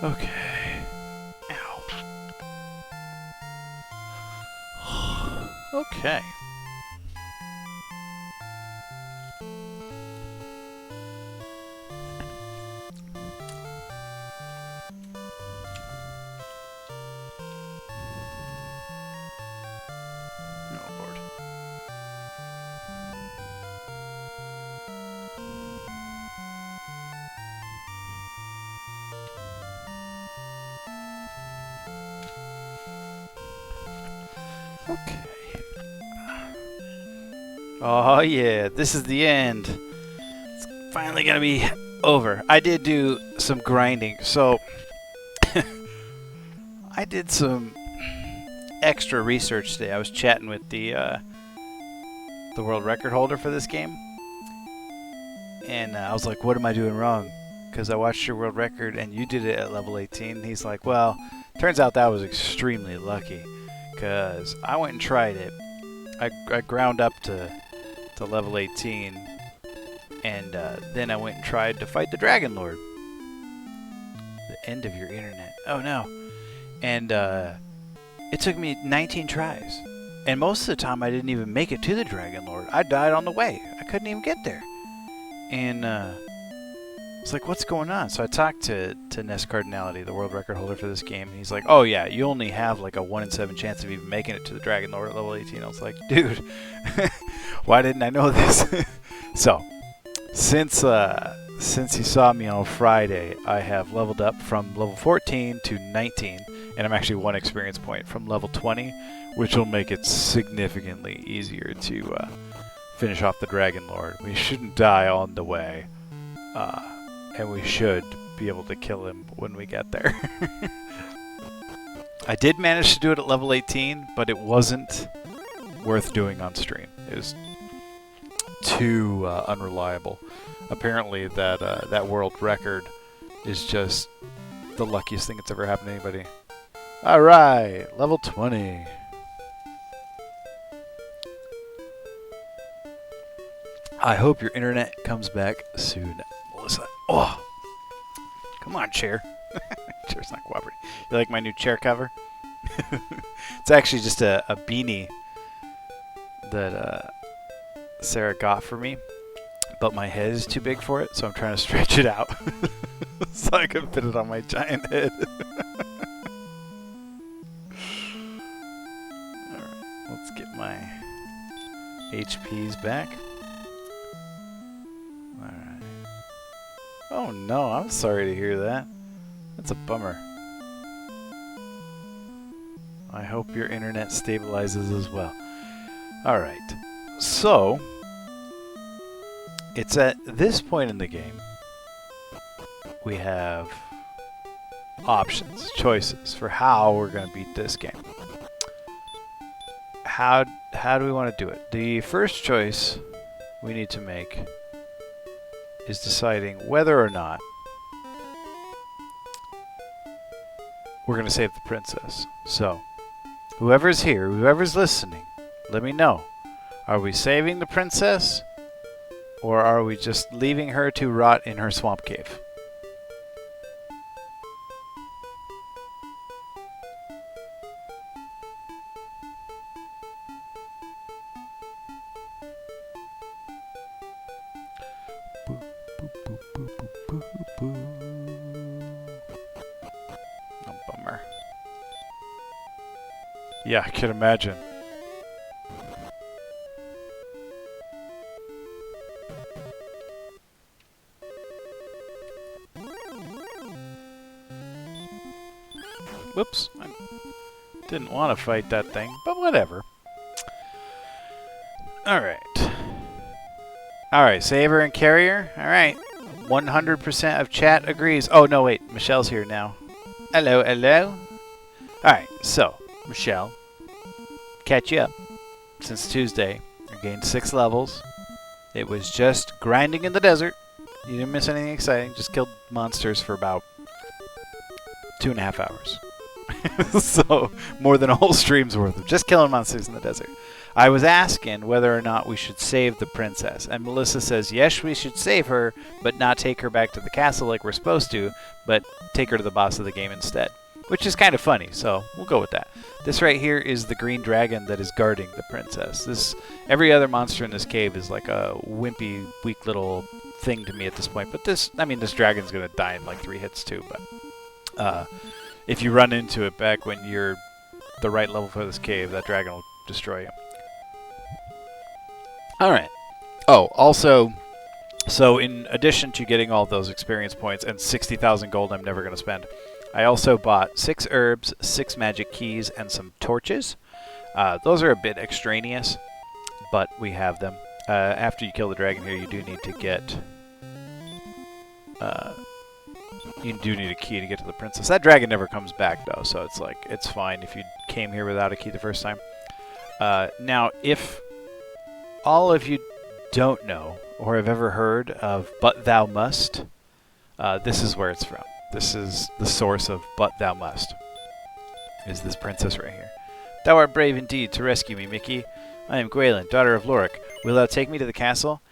Okay. Ow. Okay. Oh, Lord. Okay. Oh yeah, this is the end. It's finally gonna be over. I did do some grinding, so I did some extra research today. I was chatting with the world record holder for this game, and I was like, "What am I doing wrong?" Because I watched your world record and you did it at level 18. He's like, "Well, turns out that was extremely lucky, because I went and tried it. I ground up to level 18, and then I went and tried to fight the Dragon Lord. The end of your internet. Oh no. And it took me 19 tries. And most of the time I didn't even make it to the Dragon Lord. I died on the way. I couldn't even get there. And I was like, what's going on? So I talked to Ness Cardinality, the world record holder for this game, and he's like, oh yeah, you only have like a 1 in 7 chance of even making it to the Dragon Lord at level 18. I was like, dude, why didn't I know this? So, since you saw me on Friday, I have leveled up from level 14 to 19, and I'm actually 1 experience point from level 20, which will make it significantly easier to finish off the Dragon Lord. We shouldn't die on the way, and we should be able to kill him when we get there. I did manage to do it at level 18, but it wasn't worth doing on stream. It was too unreliable. Apparently that world record is just the luckiest thing that's ever happened to anybody. Alright, level 20. I hope your internet comes back soon, Melissa. Oh, come on, chair. Chair's not cooperating. You like my new chair cover? It's actually just a beanie that Sarah got for me, but my head is too big for it, so I'm trying to stretch it out so I can fit it on my giant head. Alright, let's get my HPs back. Alright. Oh no, I'm sorry to hear that. That's a bummer. I hope your internet stabilizes as well. Alright, so it's at this point in the game we have options, choices for how we're going to beat this game. How do we want to do it? The first choice we need to make is deciding whether or not we're going to save the princess. So, whoever's here, whoever's listening, let me know. Are we saving the princess, or are we just leaving her to rot in her swamp cave? Oh, bummer. Yeah, I can imagine. Whoops. I didn't want to fight that thing, but whatever. Alright. Alright, Saver and Carrier. Alright. 100% of chat agrees. Oh, no, wait. Michelle's here now. Hello, hello. Alright, so, Michelle. Catch you up. Since Tuesday, I gained 6 levels. It was just grinding in the desert. You didn't miss anything exciting. Just killed monsters for about 2.5 hours. So, more than a whole stream's worth of just killing monsters in the desert. I was asking whether or not we should save the princess, and Melissa says, yes, we should save her, but not take her back to the castle like we're supposed to, but take her to the boss of the game instead. Which is kind of funny, so we'll go with that. This right here is the green dragon that is guarding the princess. Every other monster in this cave is like a wimpy, weak little thing to me at this point. But this dragon's going to die in like 3 hits too. But if you run into it back when you're the right level for this cave, that dragon will destroy you. Alright. Oh, also, so in addition to getting all those experience points and 60,000 gold I'm never going to spend, I also bought 6 herbs, 6 magic keys, and some torches. Those are a bit extraneous, but we have them. After you kill the dragon here, you do need to get... you do need a key to get to the princess. That dragon never comes back, though, so it's like, it's fine if you came here without a key the first time. Now, if all of you don't know, or have ever heard of But Thou Must, this is where it's from. This is the source of But Thou Must, is this princess right here. Thou art brave indeed to rescue me, Mickey. I am Gwaelin, daughter of Lorik. Will thou take me to the castle?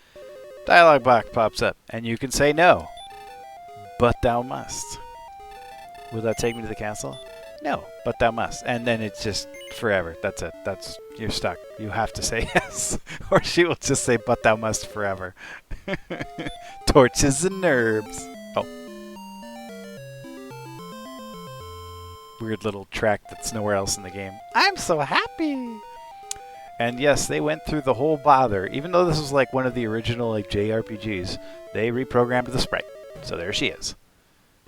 Dialogue box pops up, and you can say no. But thou must. Will thou take me to the castle? No, but thou must. And then it's just forever. That's it. You're stuck. You have to say yes. Or she will just say, but thou must forever. Torches and herbs. Oh. Weird little track that's nowhere else in the game. I'm so happy! And yes, they went through the whole bother. Even though this was like one of the original like JRPGs, they reprogrammed the sprite. So there she is.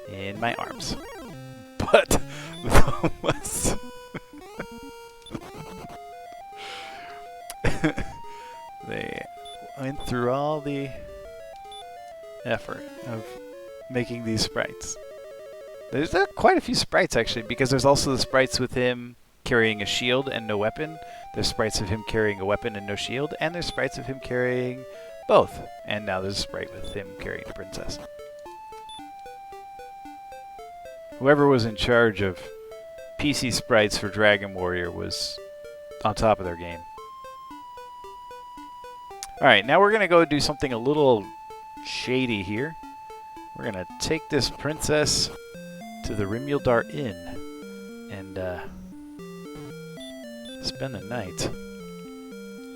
In my arms. But thou must. They went through all the effort of making these sprites. There's quite a few sprites, actually, because there's also the sprites with him carrying a shield and no weapon. There's sprites of him carrying a weapon and no shield. And there's sprites of him carrying both. And now there's a sprite with him carrying the princess. Whoever was in charge of PC sprites for Dragon Warrior was on top of their game. Alright, now we're going to go do something a little shady here. We're going to take this princess to the Rimuldar Inn and spend the night.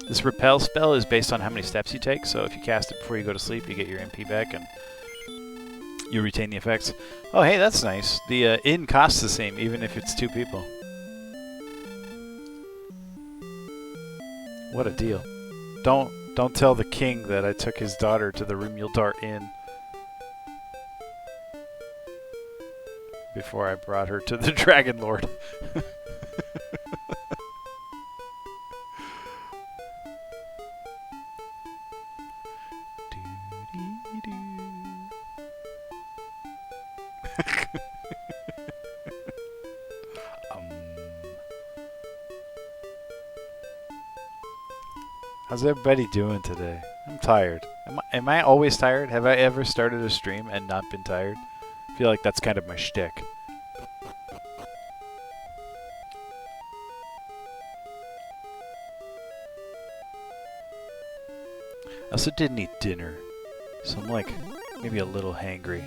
This repel spell is based on how many steps you take, so if you cast it before you go to sleep, you get your MP back and you retain the effects. Oh, hey, that's nice. The inn costs the same, even if it's 2 people. What a deal. Don't tell the king that I took his daughter to the Rimuldar Inn before I brought her to the Dragon Lord. How's everybody doing today? I'm tired. Am I always tired? Have I ever started a stream and not been tired? I feel like that's kind of my shtick. I also didn't eat dinner, so I'm like maybe a little hangry.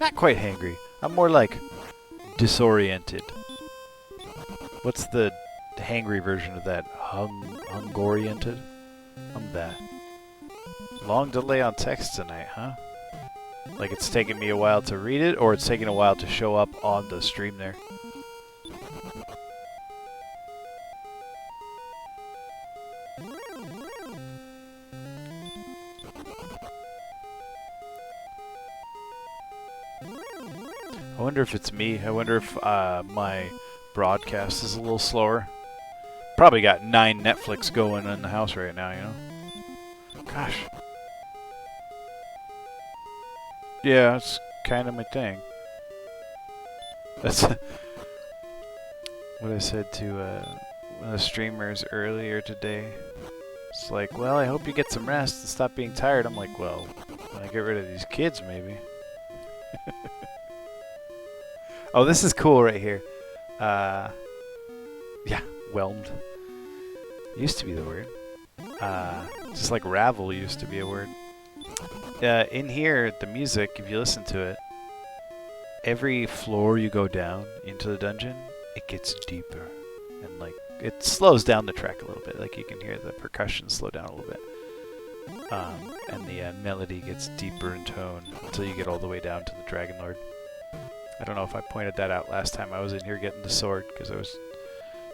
Not quite hangry. I'm more like disoriented. What's the hangry version of that? Hungoriented? I'm that. Long delay on text tonight, huh? Like it's taking me a while to read it, or it's taking a while to show up on the stream there. I wonder if it's me. I wonder if my broadcast is a little slower. Probably got 9 Netflix going in the house right now, you know? Gosh. Yeah, it's kind of my thing. That's what I said to one of the streamers earlier today. It's like, well, I hope you get some rest and stop being tired. I'm like, well, when I get rid of these kids, maybe. Oh, this is cool right here. Yeah, whelmed. Used to be the word. Just like ravel used to be a word. In here, the music, if you listen to it, every floor you go down into the dungeon, it gets deeper. And like, it slows down the track a little bit. Like you can hear the percussion slow down a little bit. And the melody gets deeper in tone until you get all the way down to the Dragon Lord. I don't know if I pointed that out last time I was in here getting the sword, because I was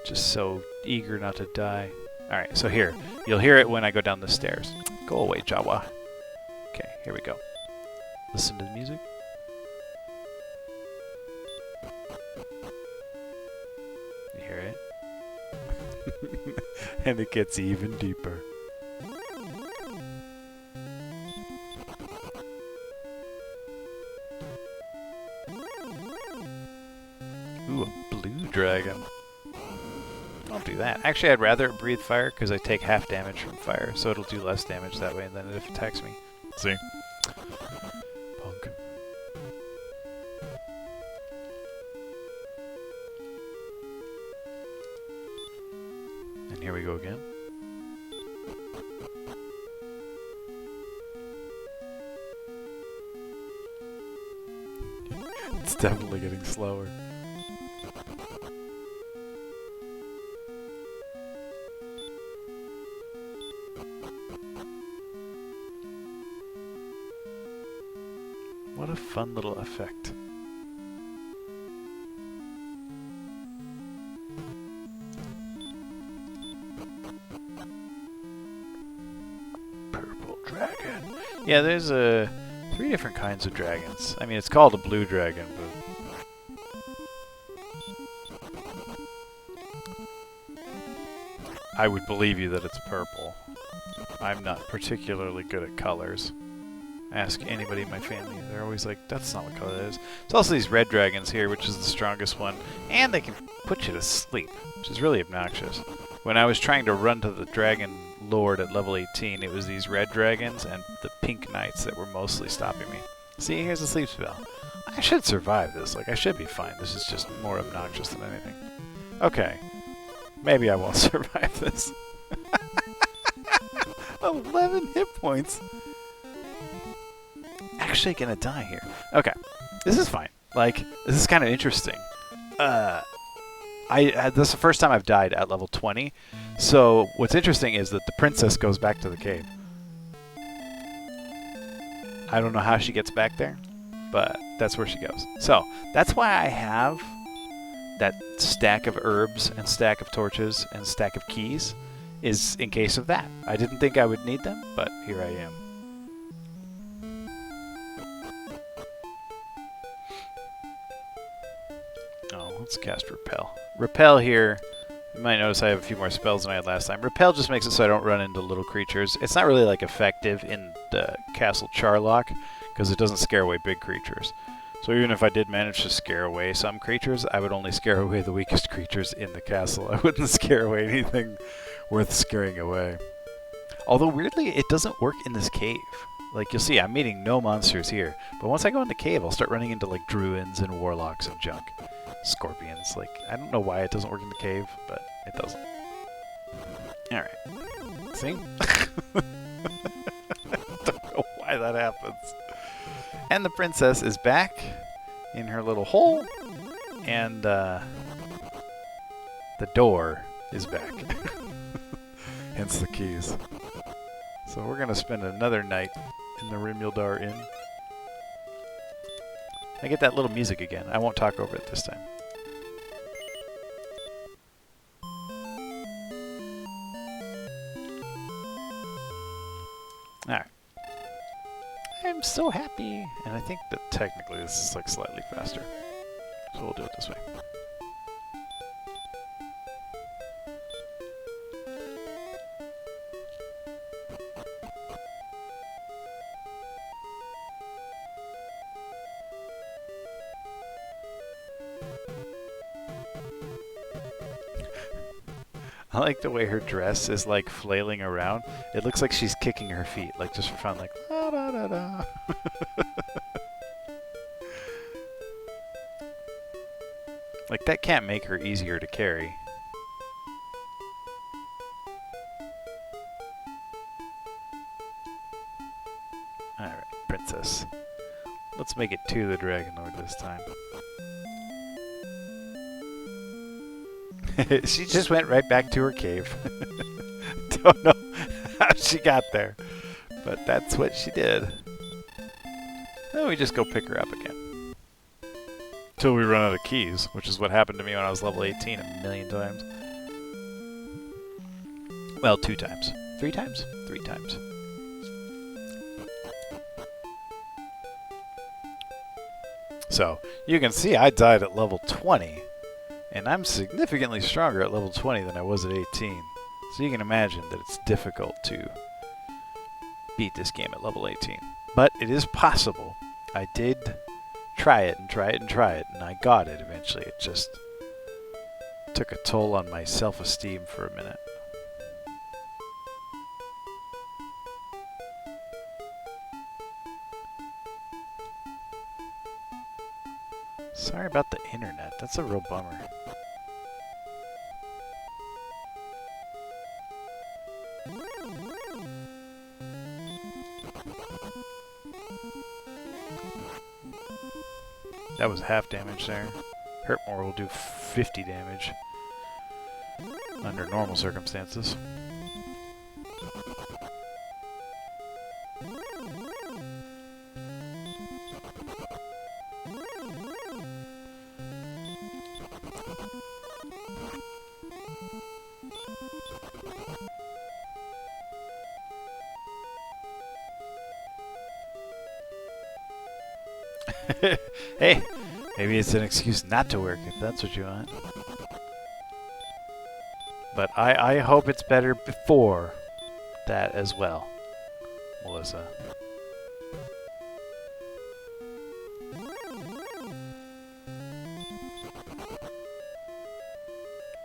just so eager not to die. Alright, so here. You'll hear it when I go down the stairs. Go away, Jawa. Okay, here we go. Listen to the music. You hear it? And it gets even deeper. Ooh, a blue dragon. Don't do that. Actually, I'd rather it breathe fire because I take half damage from fire, so it'll do less damage that way than if it attacks me. See? Punk. And here we go again. It's definitely getting slower. What a fun little effect. Purple dragon. Yeah, there's 3 different kinds of dragons. I mean, it's called a blue dragon, but I would believe you that it's purple. I'm not particularly good at colors. Ask anybody in my family. They're always like, that's not what color that is. There's also these red dragons here, which is the strongest one. And they can put you to sleep, which is really obnoxious. When I was trying to run to the Dragon Lord at level 18, it was these red dragons and the pink knights that were mostly stopping me. See, here's a sleep spell. I should survive this. Like, I should be fine. This is just more obnoxious than anything. Okay. Maybe I won't survive this. 11 hit points. Actually gonna die here. Okay, this is fine. Like, this is kind of interesting. This is the first time I've died at level 20. So what's interesting is that the princess goes back to the cave. I don't know how she gets back there, but that's where she goes. So that's why I have that stack of herbs and stack of torches and stack of keys, is in case of that. I didn't think I would need them, but here I am. Let's cast Repel. Repel here, you might notice I have a few more spells than I had last time. Repel just makes it so I don't run into little creatures. It's not really like effective in the Castle Charlock, because it doesn't scare away big creatures. So even if I did manage to scare away some creatures, I would only scare away the weakest creatures in the castle. I wouldn't scare away anything worth scaring away. Although weirdly, it doesn't work in this cave. Like, you'll see, I'm meeting no monsters here. But once I go in the cave, I'll start running into, like, druids and warlocks and junk. Scorpions. Like, I don't know why it doesn't work in the cave, but it doesn't. Alright. See? Don't know why that happens. And the princess is back in her little hole, and the door is back. Hence the keys. So we're going to spend another night in the Rimildar Inn. I get that little music again. I won't talk over it this time. Alright. I'm so happy. And I think that technically this is like slightly faster. So we'll do it this way. I like the way her dress is like flailing around. It looks like she's kicking her feet, like just for fun, like la da da da. Like that can't make her easier to carry. Alright, princess. Let's make it to the Dragon Lord this time. She just went right back to her cave. Don't know how she got there, but that's what she did. Then we just go pick her up again. Till we run out of keys, which is what happened to me when I was level 18 a million times. Well, 2 times. 3 times? 3 times. So, you can see I died at level 20, and I'm significantly stronger at level 20 than I was at 18. So you can imagine that it's difficult to beat this game at level 18. But it is possible. I did try it and try it and try it, and I got it eventually. It just took a toll on my self-esteem for a minute. Sorry about the internet. That's a real bummer. That was half damage there. Hurt more will do 50 damage under normal circumstances. Hey, maybe it's an excuse not to work if that's what you want. But I hope it's better before that as well, Melissa.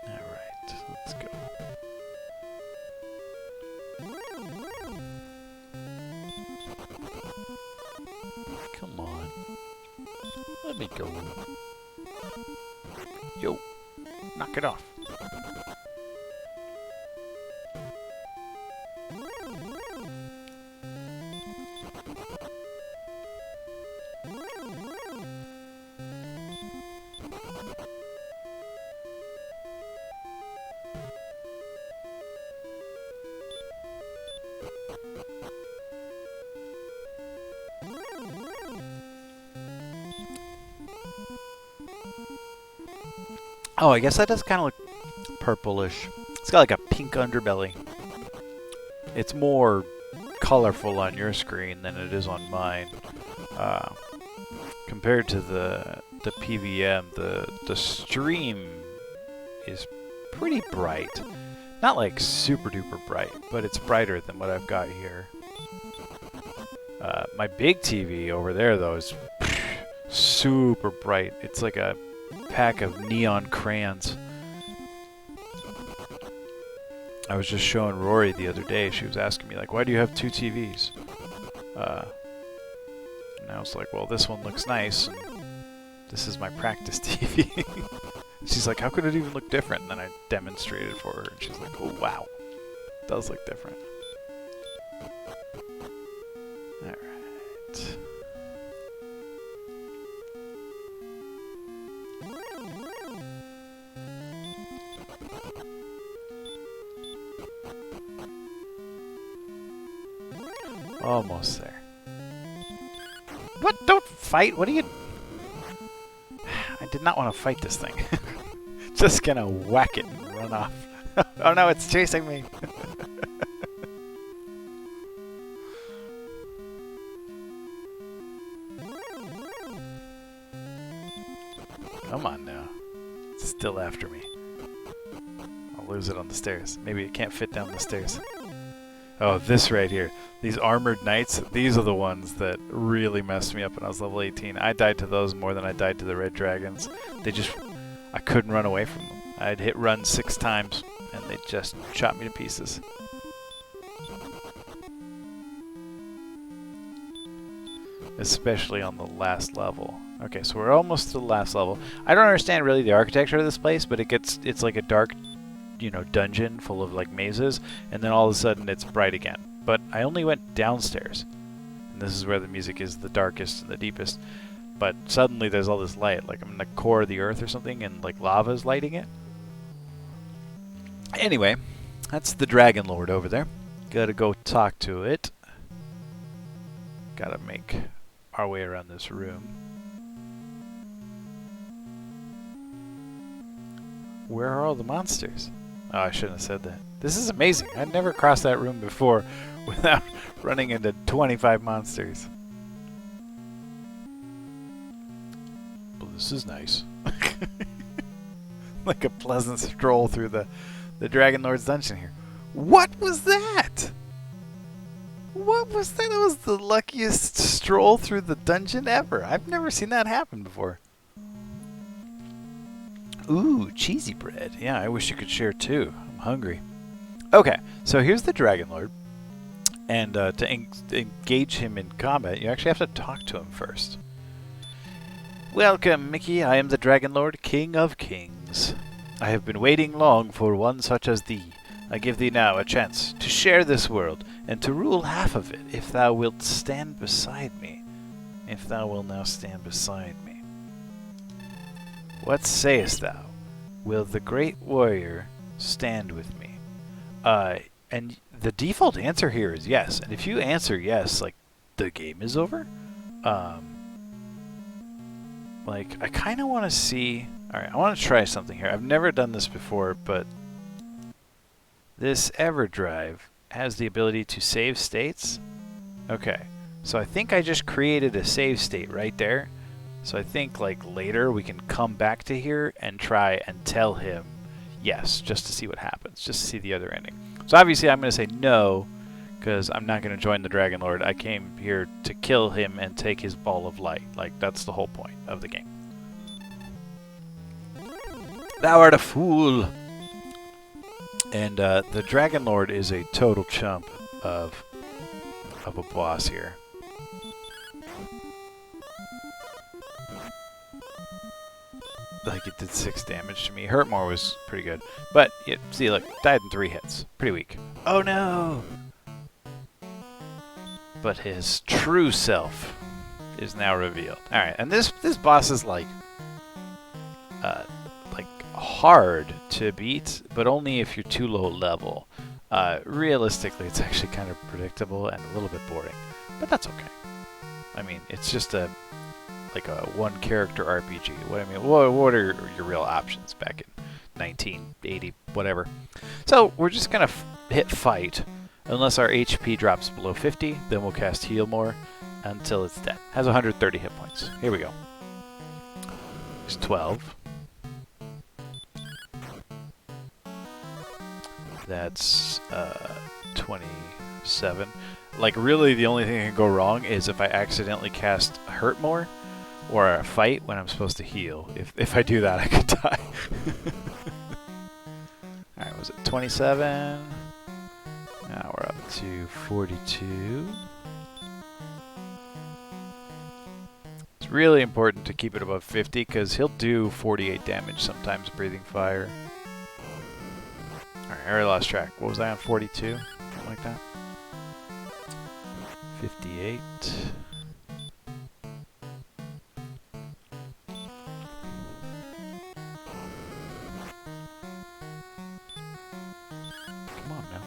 Alright, let's go. Come on. Let me go. Yo, knock it off. Oh, I guess that does kind of look purplish. It's got like a pink underbelly. It's more colorful on your screen than it is on mine. Compared to the PVM, the stream is pretty bright. Not like super duper bright, but it's brighter than what I've got here. My big TV over there though is super bright. It's like a pack of neon crayons. I was just showing Rory the other day. She was asking me like, why do you have 2 TVs? And I was like, well, this one looks nice, and this is my practice TV. She's like, how could it even look different? And then I demonstrated for her, and she's like, oh wow, it does look different. Alright. Almost there. What? Don't fight! What are you... I did not want to fight this thing. Just gonna whack it and run off. Oh no, it's chasing me! Come on now. It's still after me. I'll lose it on the stairs. Maybe it can't fit down the stairs. Oh, this right here. These armored knights, these are the ones that really messed me up when I was level 18. I died to those more than I died to the red dragons. They just... I couldn't run away from them. I'd hit run 6 times, and they just shot me to pieces. Especially on the last level. Okay, so we're almost to the last level. I don't understand really the architecture of this place, but it's like a dark, you know, dungeon full of like mazes, and then all of a sudden it's bright again. But I only went downstairs. And this is where the music is the darkest and the deepest. But suddenly there's all this light, like I'm in the core of the earth or something, and like lava's lighting it. Anyway, that's the Dragon Lord over there. Gotta go talk to it. Gotta make our way around this room. Where are all the monsters? Oh, I shouldn't have said that. This is amazing. I'd never crossed that room before without running into 25 monsters. Well, this is nice. Like a pleasant stroll through the Dragon Lord's dungeon here. What was that? What was that? That was the luckiest stroll through the dungeon ever. I've never seen that happen before. Ooh, cheesy bread. Yeah, I wish you could share too. I'm hungry. Okay, so here's the Dragon Lord. And to engage him in combat, you actually have to talk to him first. Welcome, Mickey. I am the Dragon Lord, King of Kings. I have been waiting long for one such as thee. I give thee now a chance to share this world, and to rule half of it, if thou wilt stand beside me. If thou wilt now stand beside me. What sayest thou? Will the great warrior stand with me? And the default answer here is yes. And if you answer yes, like, the game is over. Like, I kind of want to see... Alright, I want to try something here. I've never done this before, but... This EverDrive has the ability to save states. Okay, so I think I just created a save state right there. So I think like later we can come back to here and try and tell him yes, just to see what happens, just to see the other ending. So obviously I'm going to say no, because I'm not going to join the Dragon Lord. I came here to kill him and take his ball of light. Like, that's the whole point of the game. Thou art a fool! And the Dragon Lord is a total chump of a boss here. Like, it did 6 damage to me. Hurtmore was pretty good. But, see, look, died in 3 hits. Pretty weak. Oh no! But his true self is now revealed. Alright, and this boss is like hard to beat, but only if you're too low level. Realistically, it's actually kind of predictable and a little bit boring, but that's okay. I mean, it's just a one-character RPG. What are your real options back in 1980, whatever? So we're just gonna hit fight unless our HP drops below 50. Then we'll cast Heal More until it's dead. Has 130 hit points. Here we go. It's 12. That's 27. Like, really, the only thing that can go wrong is if I accidentally cast Hurt More or a fight when I'm supposed to heal. If I do that, I could die. Alright, was it 27? Now we're up to 42. It's really important to keep it above 50 because he'll do 48 damage sometimes breathing fire. Alright, I already lost track. What was I on? 42? Something like that? 58. Come on now.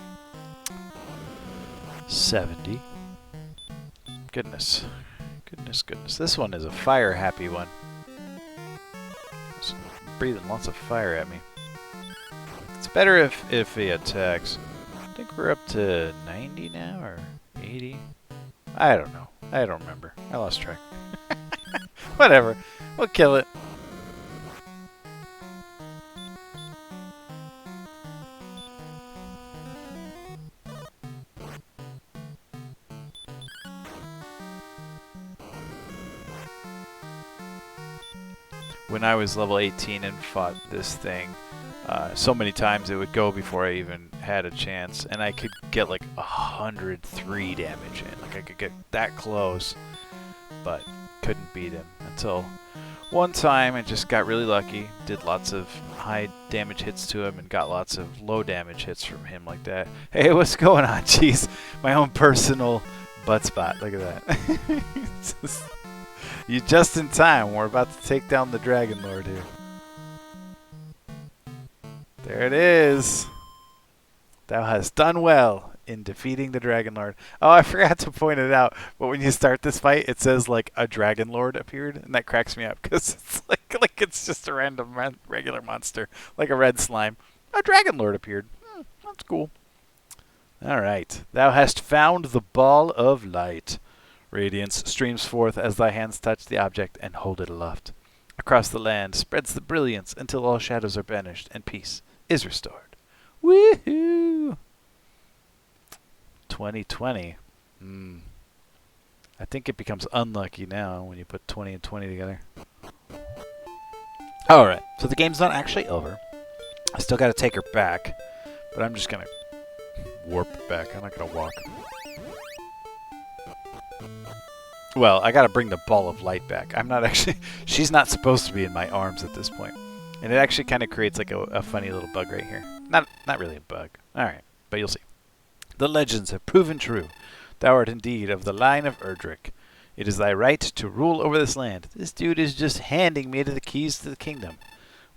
70. Goodness. Goodness. This one is a fire-happy one. It's breathing lots of fire at me. It's better if he attacks. I think we're up to 90 now, or 80. I don't know. I don't remember. I lost track. Whatever. We'll kill it. When I was level 18 and fought this thing, so many times it would go before I even had a chance, and I could get like 103 damage in. Like, I could get that close, but couldn't beat him until one time I just got really lucky, did lots of high damage hits to him and got lots of low damage hits from him like that. Hey, what's going on? Jeez, my own personal butt spot. Look at that. You just in time. We're about to take down the Dragon Lord here. There it is. Thou hast done well in defeating the Dragon Lord. Oh, I forgot to point it out, but when you start this fight, it says like a Dragon Lord appeared, and that cracks me up because it's like it's just a random regular monster, like a red slime. A Dragon Lord appeared. That's cool. All right. Thou hast found the ball of light. Radiance streams forth as thy hands touch the object and hold it aloft. Across the land spreads the brilliance until all shadows are banished and peace is restored. Woohoo! 2020. I think it becomes unlucky now when you put 20 and 20 together. Alright, so the game's not actually over. I still got to take her back, but I'm just going to warp back. I'm not going to walk. Well, I got to bring the ball of light back. I'm not actually... She's not supposed to be in my arms at this point. And it actually kind of creates like a funny little bug right here. Not really a bug. Alright, but you'll see. The legends have proven true. Thou art indeed of the line of Erdrick. It is thy right to rule over this land. This dude is just handing me the keys to the kingdom.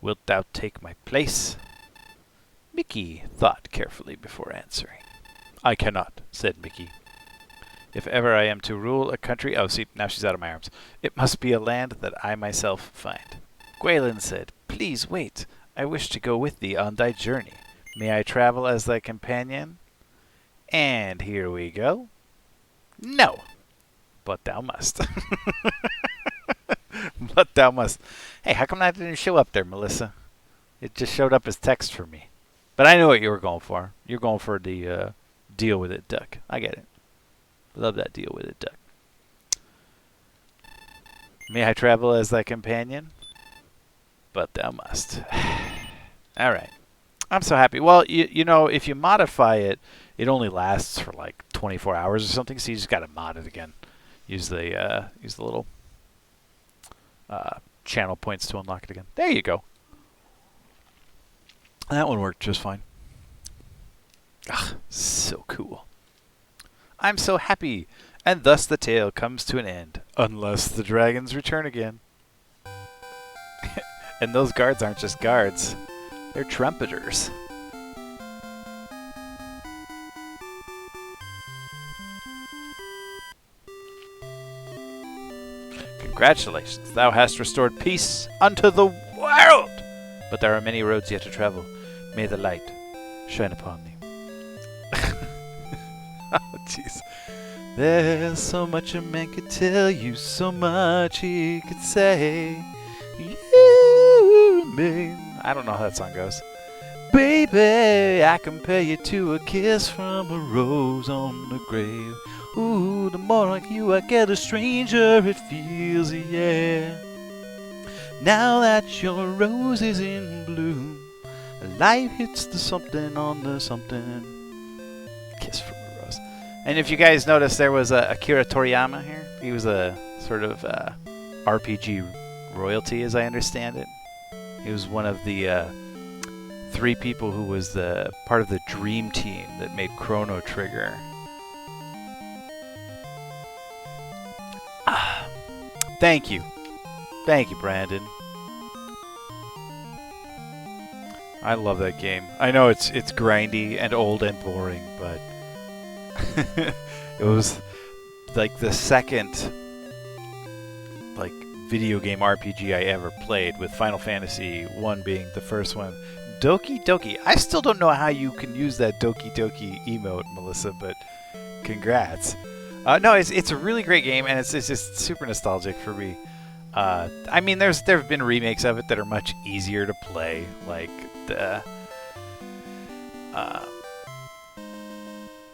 Wilt thou take my place? Mickey thought carefully before answering. I cannot, said Mickey. If ever I am to rule a country... Oh, see, now she's out of my arms. It must be a land that I myself find. Gwaelin said, Please wait. I wish to go with thee on thy journey. May I travel as thy companion? And here we go. No. But thou must. But thou must. Hey, how come that didn't show up there, Melissa? It just showed up as text for me. But I know what you were going for. You're going for the deal with it, duck. I get it. Love that deal with it, duck. May I travel as thy companion? But thou must. All right. I'm so happy. Well, you know, if you modify it, it only lasts for like 24 hours or something, so you just got to mod it again. Use the little channel points to unlock it again. There you go. That one worked just fine. Ah, so cool. I'm so happy. And thus the tale comes to an end. Unless the dragons return again. And those guards aren't just guards. They're trumpeters. Congratulations. Thou hast restored peace unto the world. But there are many roads yet to travel. May the light shine upon thee. Oh, jeez. There's so much a man could tell you, so much he could say. You and me. I don't know how that song goes. Baby, I compare you to a kiss from a rose on the grave. Ooh, the more like you I get, the stranger it feels, yeah. Now that your rose is in bloom, life hits the something on the something. Kiss from a rose. And if you guys notice, there was Akira Toriyama here. He was a sort of RPG royalty, as I understand it. He was one of the 3 people who was the part of the dream team that made Chrono Trigger. Thank you. Thank you, Brandon. I love that game. I know it's grindy and old and boring, but it was like the second like video game RPG I ever played, with Final Fantasy 1 being the first one. Doki Doki. I still don't know how you can use that Doki Doki emote, Melissa, but congrats. No, it's a really great game, and it's just super nostalgic for me. I mean, there have been remakes of it that are much easier to play, like the.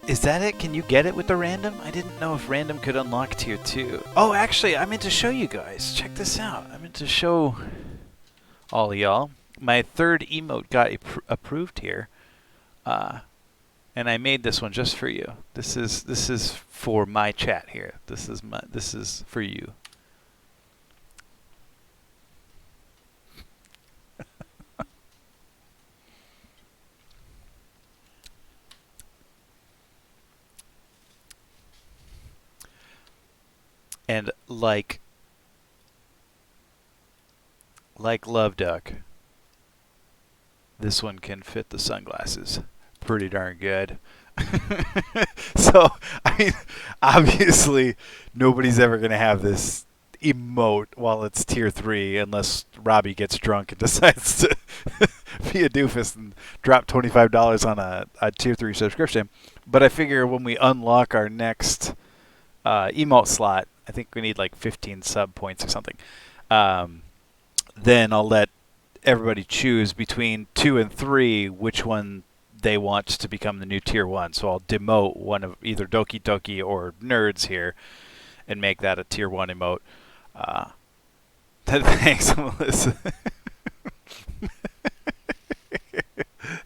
Is that it? Can you get it with the random? I didn't know if random could unlock tier 2. Oh, actually, I meant to show you guys. Check this out. I meant to show all of y'all. My 3rd emote got approved here. And I made this one just for you. This is for my chat here. This is for you. And like Love Duck, this one can fit the sunglasses pretty darn good. So, I mean, obviously, nobody's ever going to have this emote while it's tier 3 unless Robbie gets drunk and decides to be a doofus and drop $25 on a tier 3 subscription. But I figure when we unlock our next emote slot, I think we need like 15 sub points or something. Then I'll let everybody choose between 2 and 3 which one they want to become the new tier 1. So I'll demote one of either Doki Doki or Nerds here and make that a tier 1 emote. Thanks, Melissa.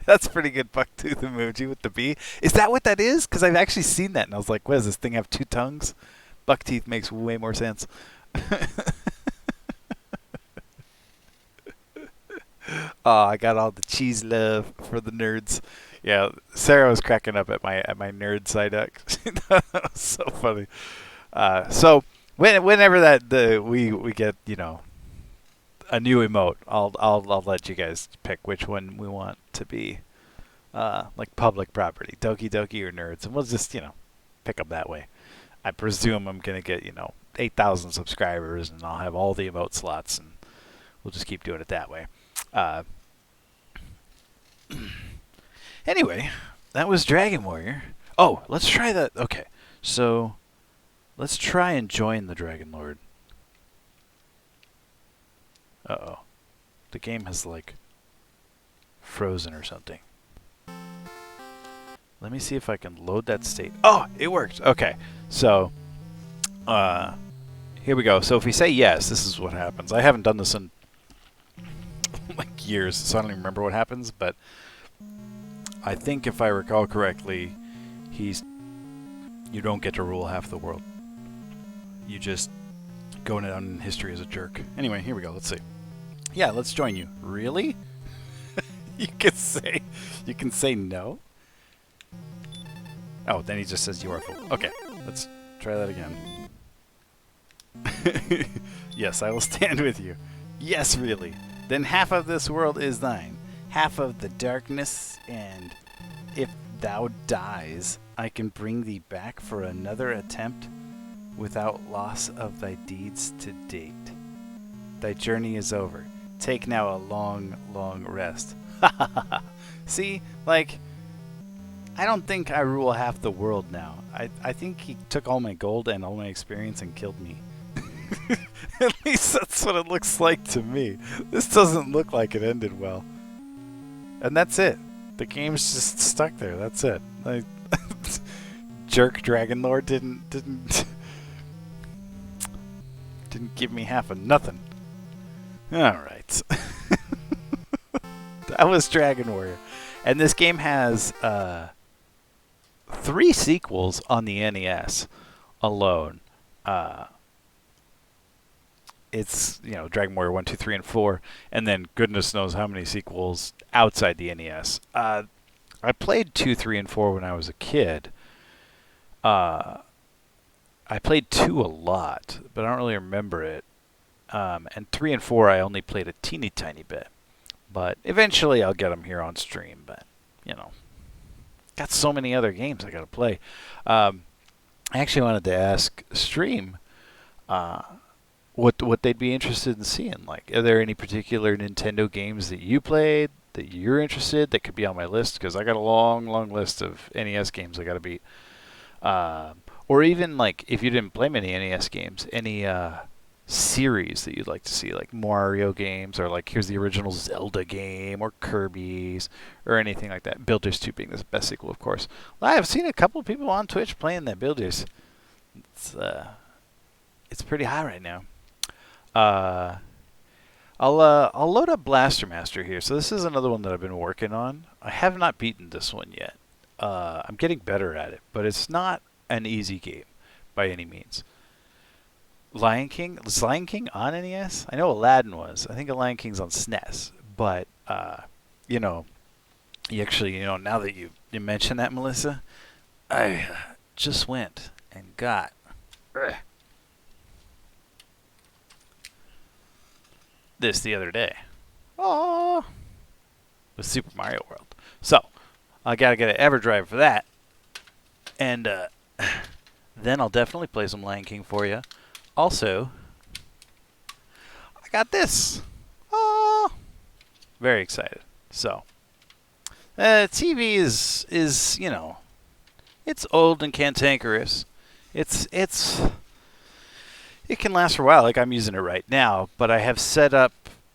That's pretty good bucktooth emoji with the B. Is that what that is? Because I've actually seen that and I was like, what does this thing have 2 tongues? Buckteeth makes way more sense. Oh, I got all the cheese love for the nerds. Yeah, Sarah was cracking up at my nerd side. That was so funny. So whenever we get a new emote, I'll let you guys pick which one we want to be like public property, Doki Doki or Nerds, and we'll just pick them that way. I presume I'm gonna get 8,000 subscribers, and I'll have all the emote slots, and we'll just keep doing it that way. Anyway, that was Dragon Warrior. Oh, let's try that. Okay, so let's try and join the Dragon Lord. Uh-oh. The game has, like, frozen or something. Let me see if I can load that state. Oh, it worked. Okay, so here we go. So if we say yes, this is what happens. I haven't done this in like years, so I don't even remember what happens, but I think if I recall correctly, you don't get to rule half the world. You just go down in history as a jerk. Anyway, here we go. Let's see. Yeah, let's join you. Really? You can say no. Oh, then he just says you are full. Okay, let's try that again. Yes, I will stand with you. Yes, really. Then half of this world is thine, half of the darkness, and if thou dies, I can bring thee back for another attempt without loss of thy deeds to date. Thy journey is over. Take now a long, long rest. See, like, I don't think I rule half the world now. I think he took all my gold and all my experience and killed me. At least that's what it looks like to me. This doesn't look like it ended well. And that's it. The game's just stuck there. That's it. Like, jerk Dragon Lord didn't give me half of nothing. All right. That was Dragon Warrior. And this game has 3 sequels on the NES alone. It's, Dragon Warrior 1, 2, 3, and 4, and then goodness knows how many sequels outside the NES. I played 2, 3, and 4 when I was a kid. I played 2 a lot, but I don't really remember it. And 3 and 4 I only played a teeny tiny bit. But eventually I'll get them here on stream, but, got so many other games I got to play. I actually wanted to ask Stream what they'd be interested in seeing. Like, are there any particular Nintendo games that you played that you're interested that could be on my list? Because I got a long, long list of NES games I got to beat. Or even, like, if you didn't play many NES games, any series that you'd like to see, like Mario games, or like here's the original Zelda game, or Kirby's, or anything like that. Builders 2 being the best sequel, of course. Well, I've seen a couple of people on Twitch playing that Builders. It's pretty high right now. I'll load up Blaster Master here. So this is another one that I've been working on. I have not beaten this one yet. I'm getting better at it, but it's not an easy game by any means. Lion King? Was Lion King on NES? I know Aladdin was. I think Lion King's on SNES. But, you actually, now that you mentioned that, Melissa, I just went and got this the other day. Oh, with Super Mario World. So I gotta get an EverDrive for that, and then I'll definitely play some Lion King for you. Also, I got this. Oh, very excited. So, TV is you know, it's old and cantankerous. It can last for a while. Like I'm using it right now, but I have set up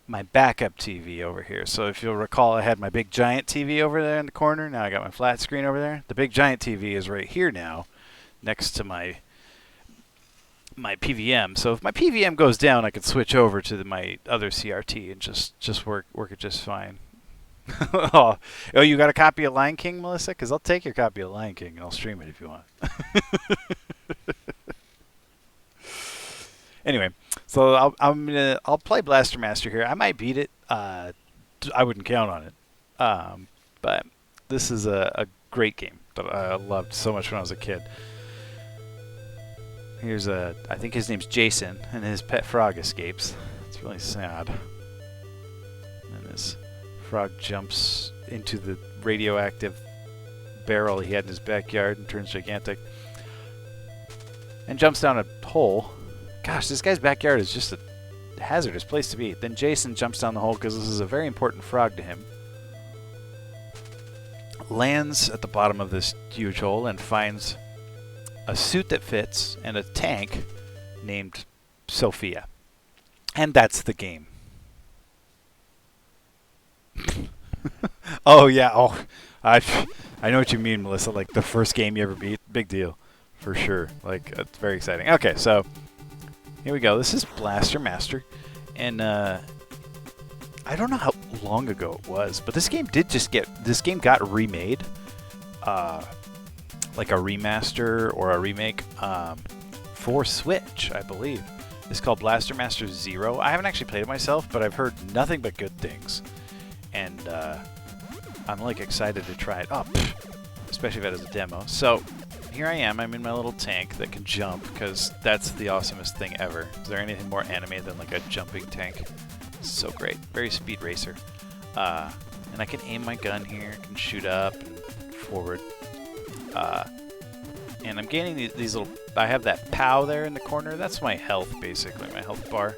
my backup TV over here. So if you'll recall, I had my big giant TV over there in the corner. Now I got my flat screen over there. The big giant TV is right here now, next to my PVM. So if my PVM goes down, I could switch over to my other CRT and just work it just fine. Oh, you got a copy of Lion King, Melissa? Because I'll take your copy of Lion King and I'll stream it if you want. Anyway, so I'll play Blaster Master here. I might beat it. I wouldn't count on it. But this is a great game that I loved so much when I was a kid. Here's I think his name's Jason, and his pet frog escapes. It's really sad. And this frog jumps into the radioactive barrel he had in his backyard and turns gigantic. And jumps down a hole. Gosh, this guy's backyard is just a hazardous place to be. Then Jason jumps down the hole because this is a very important frog to him. Lands at the bottom of this huge hole and finds a suit that fits and a tank named Sophia. And that's the game. Oh, yeah. Oh, I know what you mean, Melissa. Like the first game you ever beat. Big deal. For sure. Like, it's very exciting. Okay, so here we go. This is Blaster Master. And I don't know how long ago it was, but this game got remade. Like a remaster or a remake for Switch, I believe. It's called Blaster Master Zero. I haven't actually played it myself, but I've heard nothing but good things. And I'm like excited to try it. Oh, especially if it has a demo. So here I am. I'm in my little tank that can jump because that's the awesomest thing ever. Is there anything more anime than like a jumping tank? So great. Very speed racer. And I can aim my gun here. I can shoot up and forward. And I'm gaining these little... I have that POW there in the corner. That's my health, basically. My health bar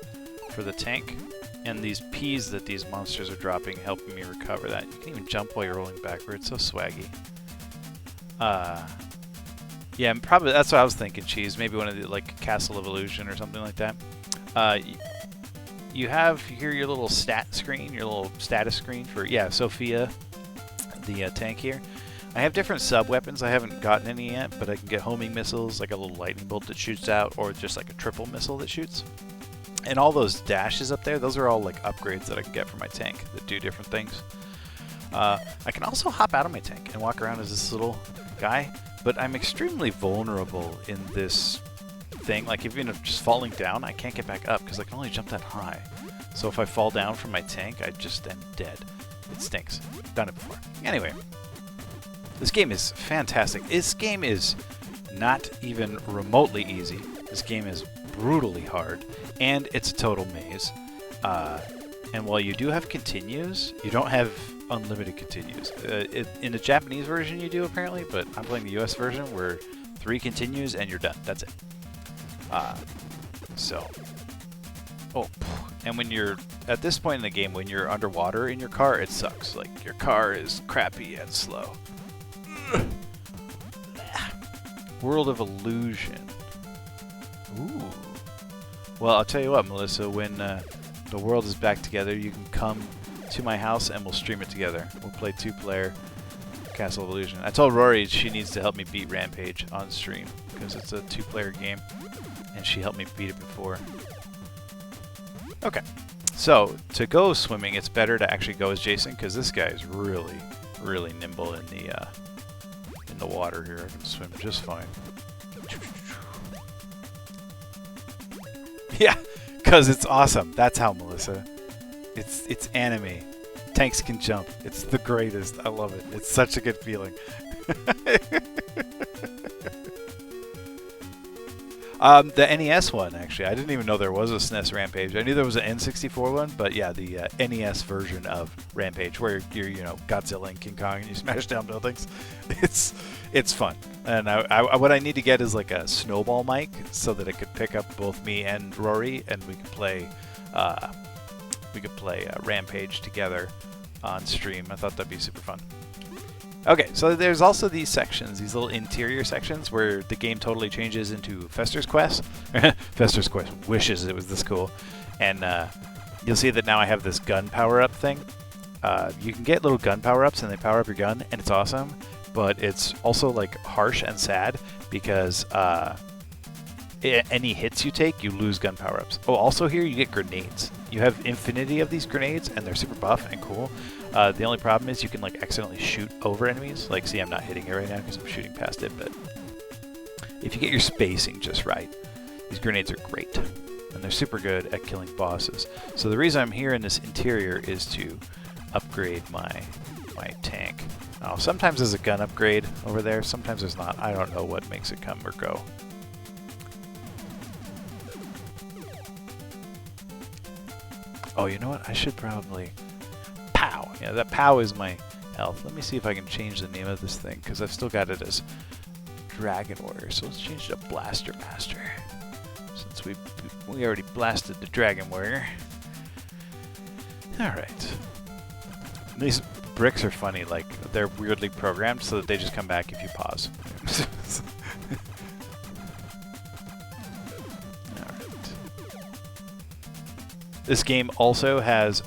for the tank. And these P's that these monsters are dropping helping me recover that. You can even jump while you're rolling backwards. So swaggy. Yeah, probably that's what I was thinking, Cheese. Maybe one of the, like, Castle of Illusion or something like that. You have here your little stat screen, your little status screen for, yeah, Sophia, the tank here. I have different sub-weapons. I haven't gotten any yet, but I can get homing missiles, like a little lightning bolt that shoots out, or just like a triple missile that shoots. And all those dashes up there, those are all like upgrades that I can get for my tank that do different things. I can also hop out of my tank and walk around as this little guy, but I'm extremely vulnerable in this thing. Like even if just falling down, I can't get back up because I can only jump that high. So if I fall down from my tank, I just am dead. It stinks. Done it before. Anyway. This game is fantastic. This game is not even remotely easy. This game is brutally hard, and it's a total maze. And while you do have continues, you don't have unlimited continues. In the Japanese version you do, apparently, but I'm playing the US version where 3 continues and you're done. That's it. And when you're, at this point in the game, when you're underwater in your car, it sucks. Like, your car is crappy and slow. World of Illusion. Ooh. Well, I'll tell you what, Melissa, when the world is back together, you can come to my house and we'll stream it together. We'll play 2-player Castle of Illusion. I told Rory she needs to help me beat Rampage on stream because it's a 2-player game and she helped me beat it before. Okay. So, to go swimming, it's better to actually go as Jason because this guy is really, really nimble in the water here. I can swim just fine. Yeah, because it's awesome. That's how, Melissa. It's anime. Tanks can jump. It's the greatest. I love it. It's such a good feeling. The NES one, actually. I didn't even know there was a SNES Rampage. I knew there was an N64 one, but yeah, the NES version of Rampage, where you're, you know, Godzilla and King Kong, and you smash down buildings. It's fun. And what I need to get is like a snowball mic so that it could pick up both me and Rory, and we could play Rampage together on stream. I thought that'd be super fun. Okay, so there's also these sections, these little interior sections where the game totally changes into Fester's Quest. Fester's Quest wishes it was this cool. And you'll see that now I have this gun power-up thing. You can get little gun power-ups and they power up your gun, and it's awesome. But it's also like harsh and sad because any hits you take, you lose gun power-ups. Oh, also here you get grenades. You have infinity of these grenades, and they're super buff and cool. The only problem is you can like accidentally shoot over enemies. Like, see, I'm not hitting it right now because I'm shooting past it, but if you get your spacing just right, these grenades are great. And they're super good at killing bosses. So the reason I'm here in this interior is to upgrade my tank. Oh, sometimes there's a gun upgrade over there, sometimes there's not. I don't know what makes it come or go. Oh, you know what? I should probably... POW! Yeah, that POW is my health. Let me see if I can change the name of this thing, because I've still got it as Dragon Warrior. So let's change it to Blaster Master. Since we already blasted the Dragon Warrior. Alright. These bricks are funny, like, they're weirdly programmed so that they just come back if you pause. This game also has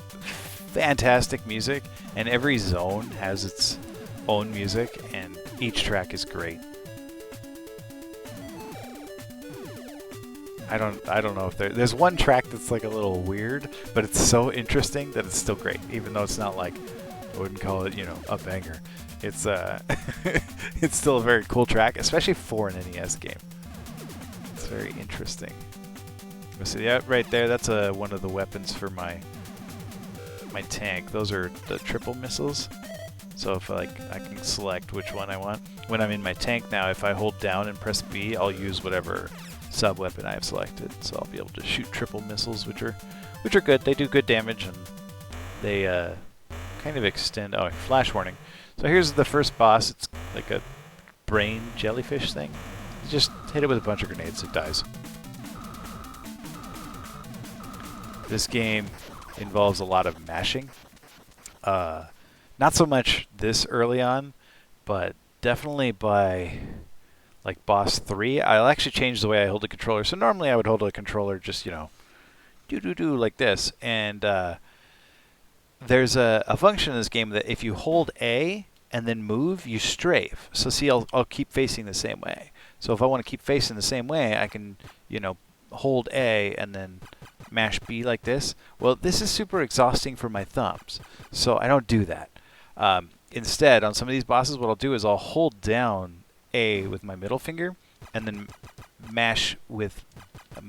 fantastic music, and every zone has its own music, and each track is great. I don't know if there's one track that's like a little weird, but it's so interesting that it's still great, even though it's not like, I wouldn't call it, you know, a banger. It's it's still a very cool track, especially for an NES game. It's very interesting. See, yeah, right there, that's one of the weapons for my tank. Those are the triple missiles. So if I can select which one I want. When I'm in my tank now, if I hold down and press B, I'll use whatever sub-weapon I have selected. So I'll be able to shoot triple missiles, which are good. They do good damage, and they kind of extend... Oh, flash warning. So here's the first boss. It's like a brain jellyfish thing. You just hit it with a bunch of grenades, it dies. This game involves a lot of mashing. Not so much this early on, but definitely by like boss 3, I'll actually change the way I hold the controller. So normally I would hold the controller just, you know, do like this. And there's a function in this game that if you hold A and then move, you strafe. So see, I'll keep facing the same way. So if I want to keep facing the same way, I can, you know, hold A and then mash B like this. Well, this is super exhausting for my thumbs, so I don't do that. Instead, on some of these bosses, what I'll do is I'll hold down A with my middle finger and then mash with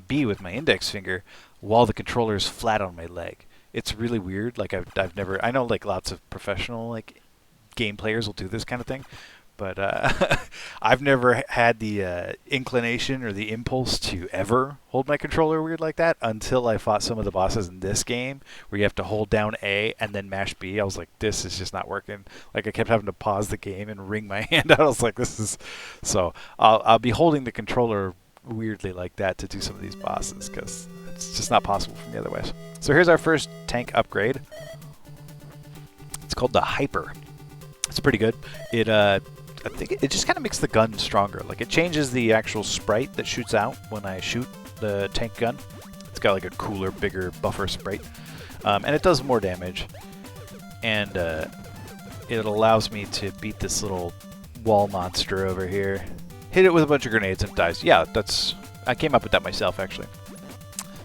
B with my index finger while the controller is flat on my leg. It's really weird. Like I've never... I know like lots of professional like game players will do this kind of thing, but I've never had the inclination or the impulse to ever hold my controller weird like that until I fought some of the bosses in this game where you have to hold down A and then mash B. I was like, this is just not working. Like I kept having to pause the game and wring my hand out. I was like, this is... So I'll be holding the controller weirdly like that to do some of these bosses because it's just not possible from the other ways. So here's our first tank upgrade. It's called the Hyper. It's pretty good. I think it just kind of makes the gun stronger. Like it changes the actual sprite that shoots out when I shoot the tank gun. It's got like a cooler, bigger buffer sprite. And it does more damage. And it allows me to beat this little wall monster over here. Hit it with a bunch of grenades and it dies. Yeah, I came up with that myself actually.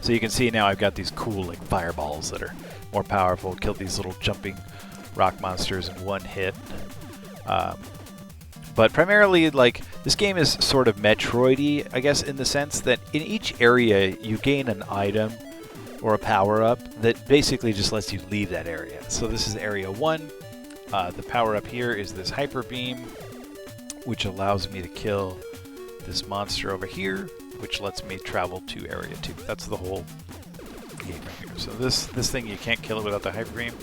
So you can see now I've got these cool like fireballs that are more powerful. Killed these little jumping rock monsters in one hit. But primarily, like, this game is sort of Metroid-y, I guess, in the sense that in each area you gain an item or a power-up that basically just lets you leave that area. So this is Area 1. The power-up here is this Hyper Beam, which allows me to kill this monster over here, which lets me travel to area 2. That's the whole game right here. So this thing, you can't kill it without the hyper beam.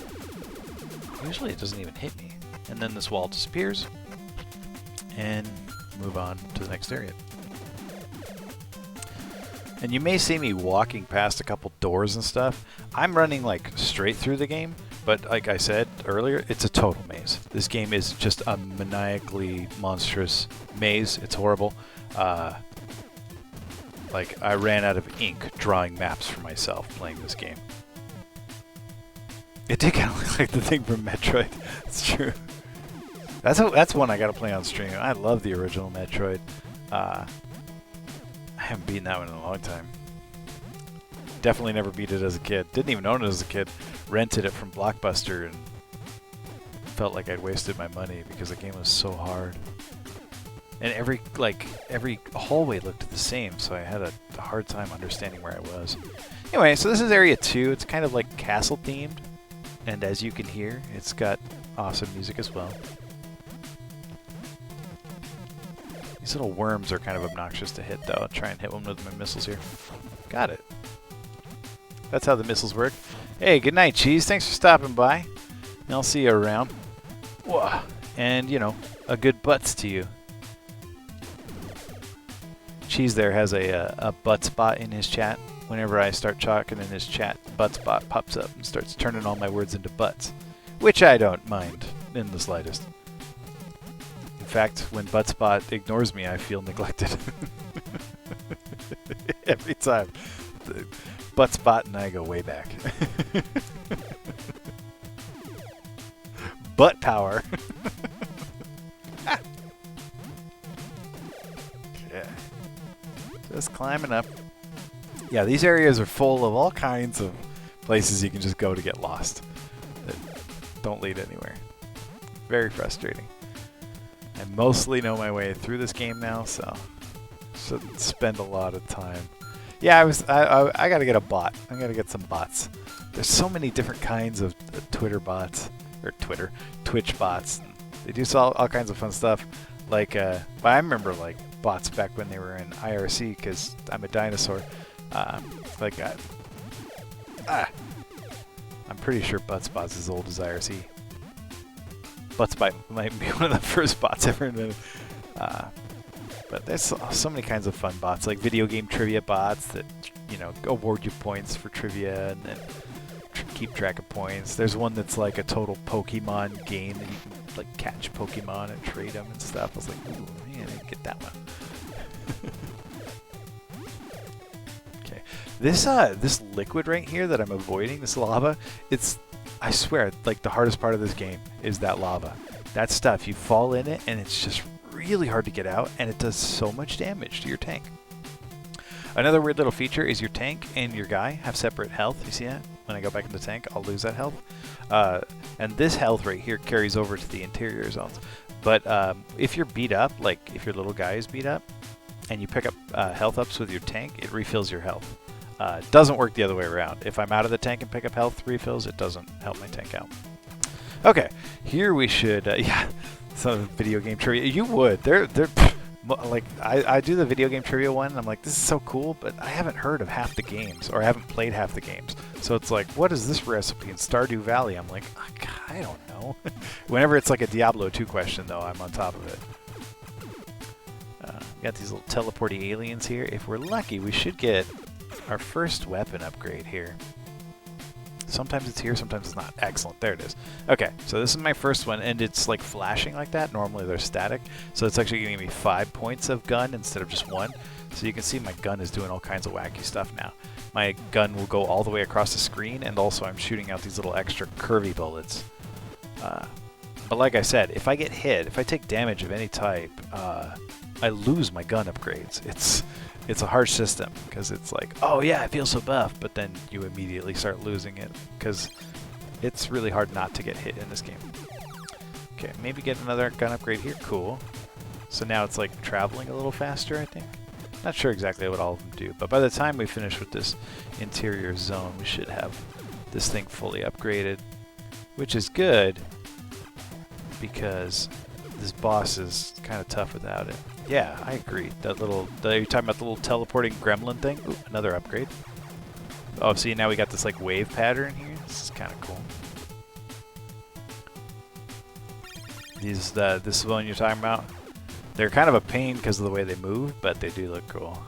Usually it doesn't even hit me. And then this wall disappears, and move on to the next area. And you may see me walking past a couple doors and stuff. I'm running like straight through the game, but like I said earlier, it's a total maze. This game is just a maniacally monstrous maze. It's horrible. Like, I ran out of ink drawing maps for myself playing this game. It did kind of look like the thing from Metroid. It's true. That's one I gotta play on stream. I love the original Metroid. I haven't beaten that one in a long time. Definitely never beat it as a kid. Didn't even own it as a kid. Rented it from Blockbuster and felt like I'd wasted my money because the game was so hard. And every hallway looked the same, so I had a hard time understanding where I was. Anyway, so this is area 2. It's kind of like castle themed, and as you can hear, it's got awesome music as well. These little worms are kind of obnoxious to hit, though. I'll try and hit one with my missiles here. Got it. That's how the missiles work. Hey, good night, Cheese. Thanks for stopping by. And I'll see you around. Whoa. And, you know, a good butts to you. Cheese there has a butt spot in his chat. Whenever I start talking in his chat, butt spot pops up and starts turning all my words into butts, which I don't mind in the slightest. In fact, when Buttspot ignores me, I feel neglected. Every time. Buttspot and I go way back. Butt power. Okay. Just climbing up. Yeah, these areas are full of all kinds of places you can just go to get lost that don't lead anywhere. Very frustrating. I mostly know my way through this game now, so shouldn't spend a lot of time. Yeah, I gotta get a bot. I gotta get some bots. There's so many different kinds of Twitter bots, or Twitch bots. They do all kinds of fun stuff. Like, I remember like bots back when they were in IRC, because I'm a dinosaur. I'm pretty sure Buttspot's as old as IRC. Buttspot might be one of the first bots ever invented. But there's so many kinds of fun bots, like video game trivia bots that, you know, award you points for trivia and then keep track of points. There's one that's like a total Pokemon game that you can like catch Pokemon and trade them and stuff. I was like, ooh, man, I didn't get that one. Okay, this liquid right here that I'm avoiding, this lava, I swear, like the hardest part of this game is that lava. That stuff, you fall in it and it's just really hard to get out, and it does so much damage to your tank. Another weird little feature is your tank and your guy have separate health. You see that? When I go back in the tank, I'll lose that health. And this health right here carries over to the interior zones. But if you're beat up, like if your little guy is beat up, and you pick up health ups with your tank, it refills your health. It doesn't work the other way around. If I'm out of the tank and pick up health refills, it doesn't help my tank out. Okay, here we should, yeah, some video game trivia. You would. They're like, I do the video game trivia one, and I'm like, this is so cool, but I haven't heard of half the games, or I haven't played half the games. So it's like, what is this recipe in Stardew Valley? I'm like, I don't know. Whenever it's like a Diablo 2 question, though, I'm on top of it. We got these little teleporty aliens here. If we're lucky, we should get our first weapon upgrade here. Sometimes it's here, sometimes it's not. Excellent, there it is. Okay, so this is my first one, and it's like flashing like that. Normally they're static, so it's actually giving me 5 points of gun instead of just 1. So you can see my gun is doing all kinds of wacky stuff now. My gun will go all the way across the screen, and also I'm shooting out these little extra curvy bullets. But like I said, if I get hit, if I take damage of any type, I lose my gun upgrades. It's a harsh system, because it's like, oh yeah, I feel so buff, but then you immediately start losing it, because it's really hard not to get hit in this game. Okay, maybe get another gun upgrade here. Cool. So now it's like traveling a little faster, I think. Not sure exactly what all of them do, but by the time we finish with this interior zone, we should have this thing fully upgraded, which is good, because this boss is kind of tough without it. Yeah, I agree. That little, are you talking about the little teleporting gremlin thing? Ooh, another upgrade. Oh, see, now we got this like wave pattern here. This is kind of cool. These, this is the one you're talking about. They're kind of a pain because of the way they move, but they do look cool.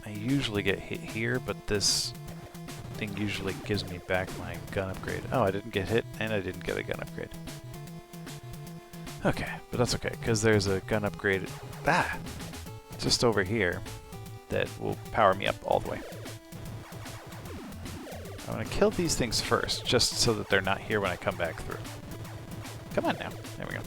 I usually get hit here, but this thing usually gives me back my gun upgrade. Oh, I didn't get hit, and I didn't get a gun upgrade. Okay, but that's okay, because there's a gun upgrade just over here that will power me up all the way. I'm going to kill these things first, just so that they're not here when I come back through. Come on now. There we go.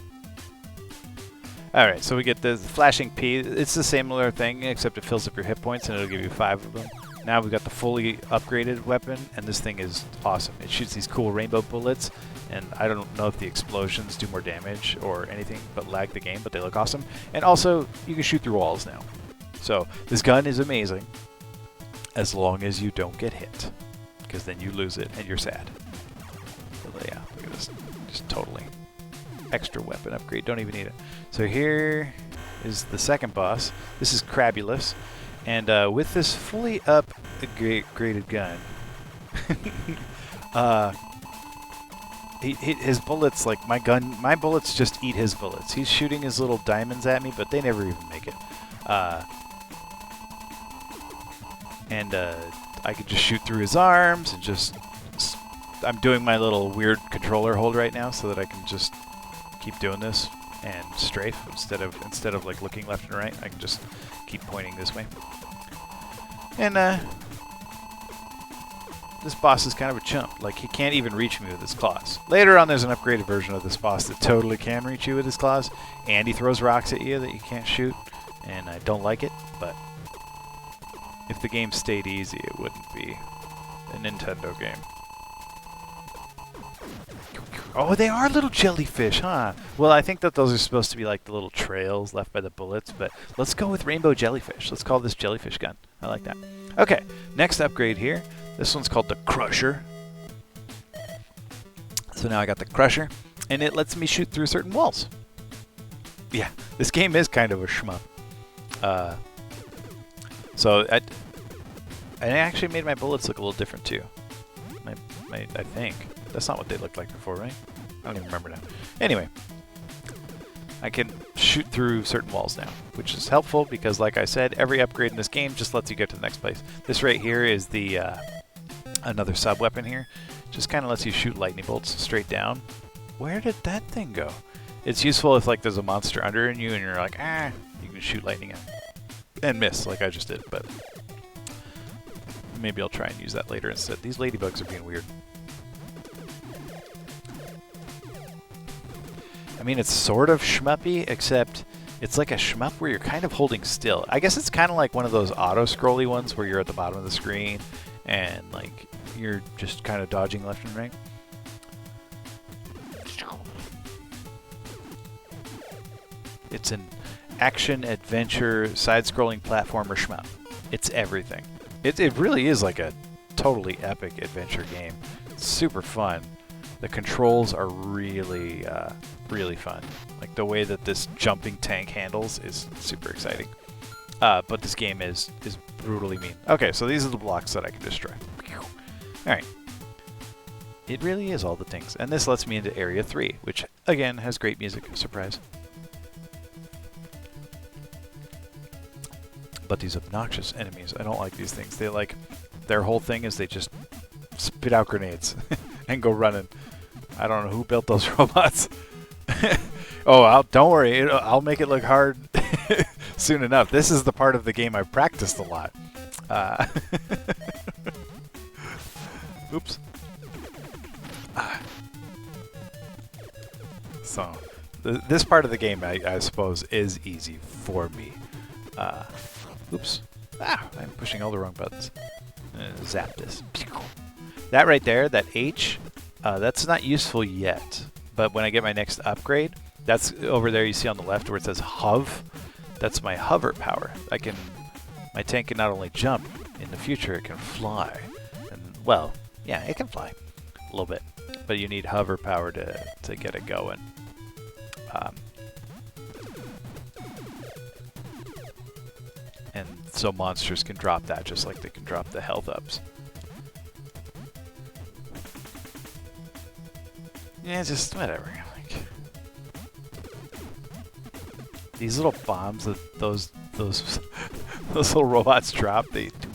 Alright, so we get the flashing P. It's the similar thing, except it fills up your hit points and it'll give you 5 of them. Now we've got the fully upgraded weapon, and this thing is awesome. It shoots these cool rainbow bullets, and I don't know if the explosions do more damage or anything but lag the game, but they look awesome. And also, you can shoot through walls now. So, this gun is amazing, as long as you don't get hit, because then you lose it and you're sad. But yeah, look at this. Just totally extra weapon upgrade. Don't even need it. So here is the second boss. This is Crabulous. And with this fully upgraded gun, his bullets, like my bullets just eat his bullets. He's shooting his little diamonds at me, but they never even make it. I could just shoot through his arms and just... I'm doing my little weird controller hold right now so that I can just keep doing this and strafe instead of like looking left and right. I can just keep pointing this way. And this boss is kind of a chump. Like, he can't even reach me with his claws. Later on, there's an upgraded version of this boss that totally can reach you with his claws, and he throws rocks at you that you can't shoot, and I don't like it, but if the game stayed easy, it wouldn't be a Nintendo game. Oh, they are little jellyfish, huh? Well, I think that those are supposed to be like the little trails left by the bullets, but let's go with rainbow jellyfish. Let's call this jellyfish gun. I like that. Okay, next upgrade here. This one's called the Crusher. So now I got the Crusher, and it lets me shoot through certain walls. Yeah, this game is kind of a shmup. So I actually made my bullets look a little different too. I think. That's not what they looked like before, right? I don't even remember now. Anyway, I can shoot through certain walls now, which is helpful because, like I said, every upgrade in this game just lets you get to the next place. This right here is the another sub-weapon here. Just kind of lets you shoot lightning bolts straight down. Where did that thing go? It's useful if like there's a monster under you and you're like, you can shoot lightning at and miss like I just did, but maybe I'll try and use that later instead. These ladybugs are being weird. I mean, it's sort of shmuppy, except it's like a shmup where you're kind of holding still. I guess it's kind of like one of those auto-scrolly ones where you're at the bottom of the screen and like you're just kind of dodging left and right. It's an action-adventure, side-scrolling platformer shmup. It's everything. It really is like a totally epic adventure game. It's super fun. The controls are really, really fun. Like the way that this jumping tank handles is super exciting. But this game is brutally mean. Okay, so these are the blocks that I can destroy. Alright. It really is all the things. And this lets me into Area 3, which, again, has great music. Surprise. But these obnoxious enemies, I don't like these things. They like, their whole thing is they just spit out grenades and go running. I don't know who built those robots. Oh, don't worry. I'll make it look hard soon enough. This is the part of the game I've practiced a lot. Oops. So, this part of the game, I suppose, is easy for me. Oops. I'm pushing all the wrong buttons. Zap this. That right there, that H, that's not useful yet. But when I get my next upgrade, that's over there you see on the left where it says Hov. That's my hover power. My tank can not only jump, in the future it can fly. And, well, yeah, it can fly a little bit. But you need hover power to get it going. And so monsters can drop that just like they can drop the health ups. Yeah, just whatever. Like these little bombs that those those little robots drop, they do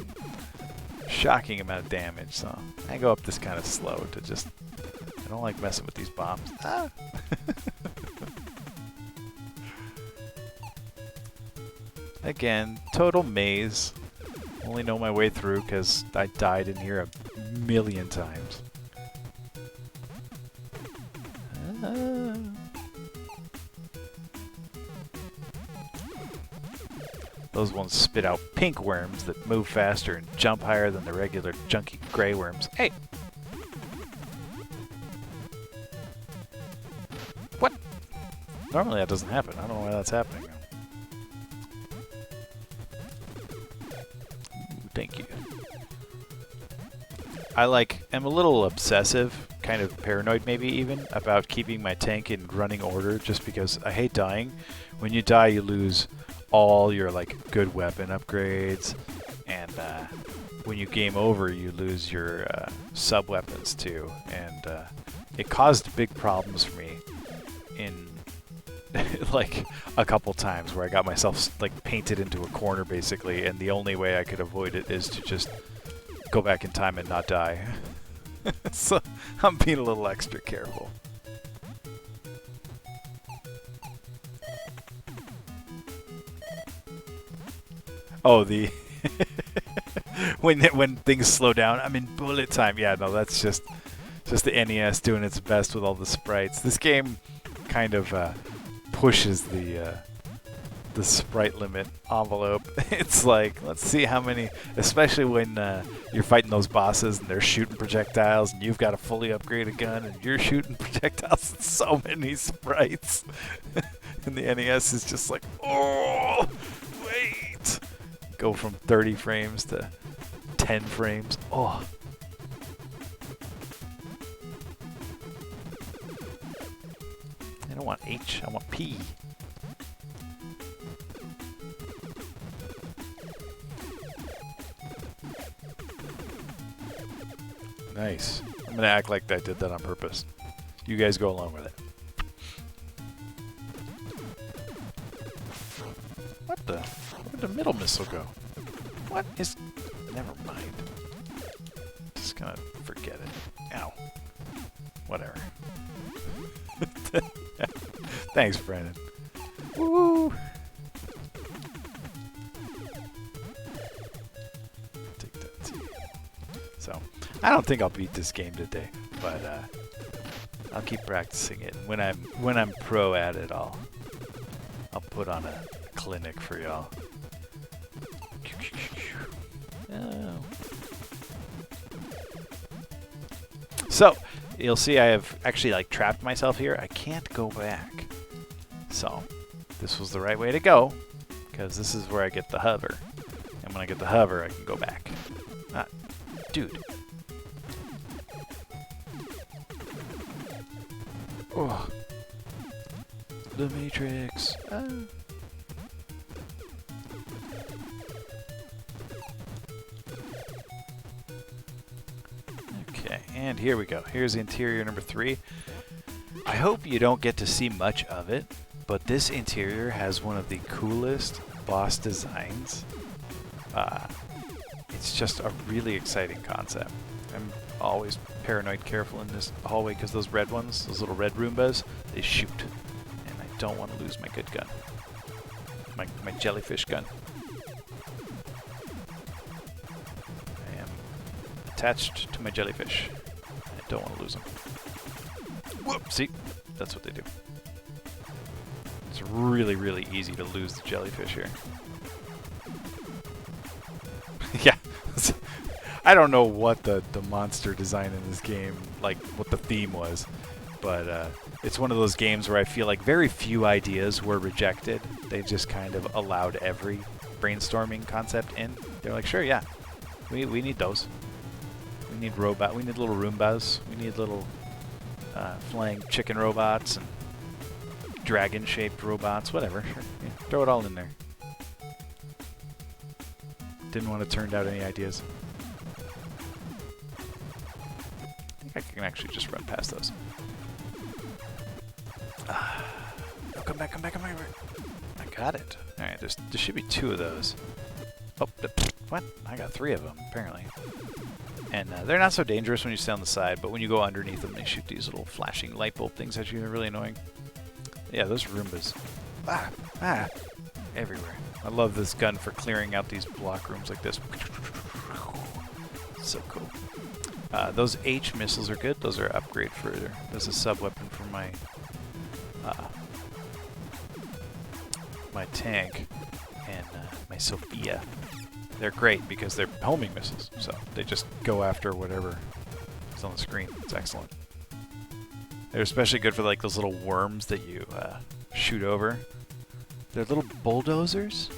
shocking amount of damage. So I go up this kind of slow to just. I don't like messing with these bombs. Ah. Again, total maze. Only know my way through because I died in here a million times. Those ones spit out pink worms that move faster and jump higher than the regular junky gray worms. Hey! What? Normally that doesn't happen. I don't know why that's happening. Thank you. I'm a little obsessive, kind of paranoid maybe even, about keeping my tank in running order just because I hate dying. When you die, you lose all your good weapon upgrades, and when you game over, you lose your sub-weapons too, and it caused big problems for me in a couple times where I got myself painted into a corner basically, and the only way I could avoid it is to just go back in time and not die. So I'm being a little extra careful. Oh, the when things slow down, I'm in bullet time. Yeah, no, that's just the NES doing its best with all the sprites. This game kind of pushes the sprite limit envelope. It's let's see how many, especially when you're fighting those bosses and they're shooting projectiles and you've got a fully upgraded gun and you're shooting projectiles. It's so many sprites. And the NES is just oh, wait. Go from 30 frames to 10 frames. Oh. I don't want H, I want P. Nice. I'm gonna act like I did that on purpose. You guys go along with it. What the? Where'd the middle missile go? What is... Never mind. Just gonna forget it. Ow. Whatever. Thanks, Brandon. Woo! Take that too. So, I don't think I'll beat this game today, but I'll keep practicing it. When I'm pro at it, I'll put on a clinic for y'all. Oh. So, you'll see I have actually trapped myself here. I can't go back. So, this was the right way to go, because this is where I get the hover. And when I get the hover, I can go back. Ah, dude. Oh. The Matrix. Ah. Okay, and here we go. Here's interior number 3. I hope you don't get to see much of it, but this interior has one of the coolest boss designs. It's just a really exciting concept. I'm always paranoid careful in this hallway because those red ones, those little red Roombas, they shoot. And I don't want to lose my good gun. My jellyfish gun. I am attached to my jellyfish. I don't want to lose them. Whoop! See? That's what they do. It's really, really easy to lose the jellyfish here. Yeah. I don't know what the monster design in this game, what the theme was, but it's one of those games where I feel like very few ideas were rejected. They've just kind of allowed every brainstorming concept in. They're like, sure, yeah, we need those. We need we need little Roombas. We need little flying chicken robots and dragon-shaped robots, whatever. Sure. Yeah, throw it all in there. Didn't want to turn down any ideas. I think I can actually just run past those. Oh, come back, come back, come back. I got it. Alright, there should be 2 of those. Oh, what? I got 3 of them, apparently. And they're not so dangerous when you stay on the side, but when you go underneath them, they shoot these little flashing light bulb things at you. They're really annoying. Yeah, those Roombas. Everywhere. I love this gun for clearing out these block rooms like this. So cool. Those H missiles are good. Those are an upgrade for... There's a sub-weapon for my... my tank and my Sophia. They're great because they're homing missiles, so they just go after whatever is on the screen. It's excellent. They're especially good for like those little worms that you shoot over. They're little bulldozers.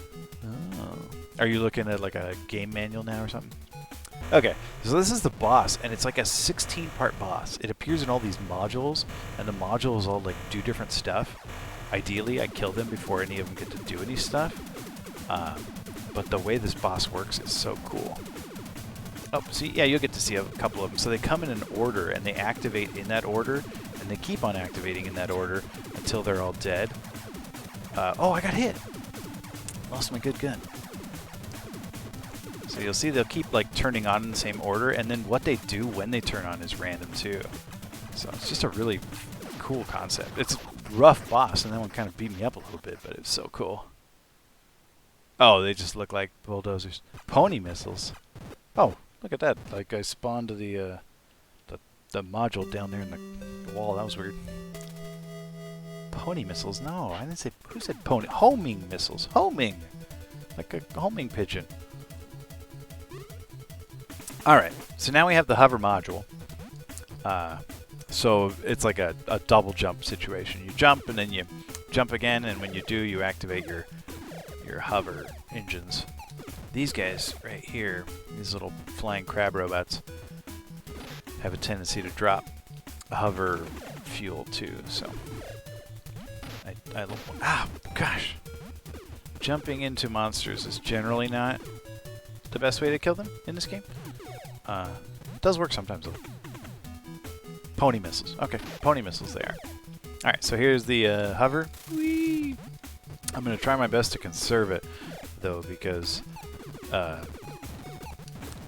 Oh. Are you looking at like a game manual now or something? Okay, so this is the boss, and it's like a 16-part boss. It appears in all these modules, and the modules all like do different stuff. Ideally, I kill them before any of them get to do any stuff. But the way this boss works is so cool. Oh, see, yeah, you'll get to see a couple of them. So they come in an order, and they activate in that order, and they keep on activating in that order until they're all dead. Oh, I got hit! Lost my good gun. So you'll see they'll keep like turning on in the same order, and then what they do when they turn on is random too. So it's just a really cool concept. It's a rough boss, and that one kind of beat me up a little bit, but it's so cool. Oh, they just look like bulldozers. Pony missiles. Oh, look at that! Like I spawned the module down there in the wall. That was weird. Pony missiles? No, I didn't say. Who said pony? Homing missiles. Homing, like a homing pigeon. All right. So now we have the hover module. So it's like a double jump situation. You jump and then you jump again, and when you do, you activate your hover engines. These guys right here, these little flying crab robots, have a tendency to drop hover fuel too. So gosh, jumping into monsters is generally not the best way to kill them in this game. It does work sometimes though. Pony missiles. Okay, pony missiles they are. Alright, so here's the hover. Whee! I'm going to try my best to conserve it, though, because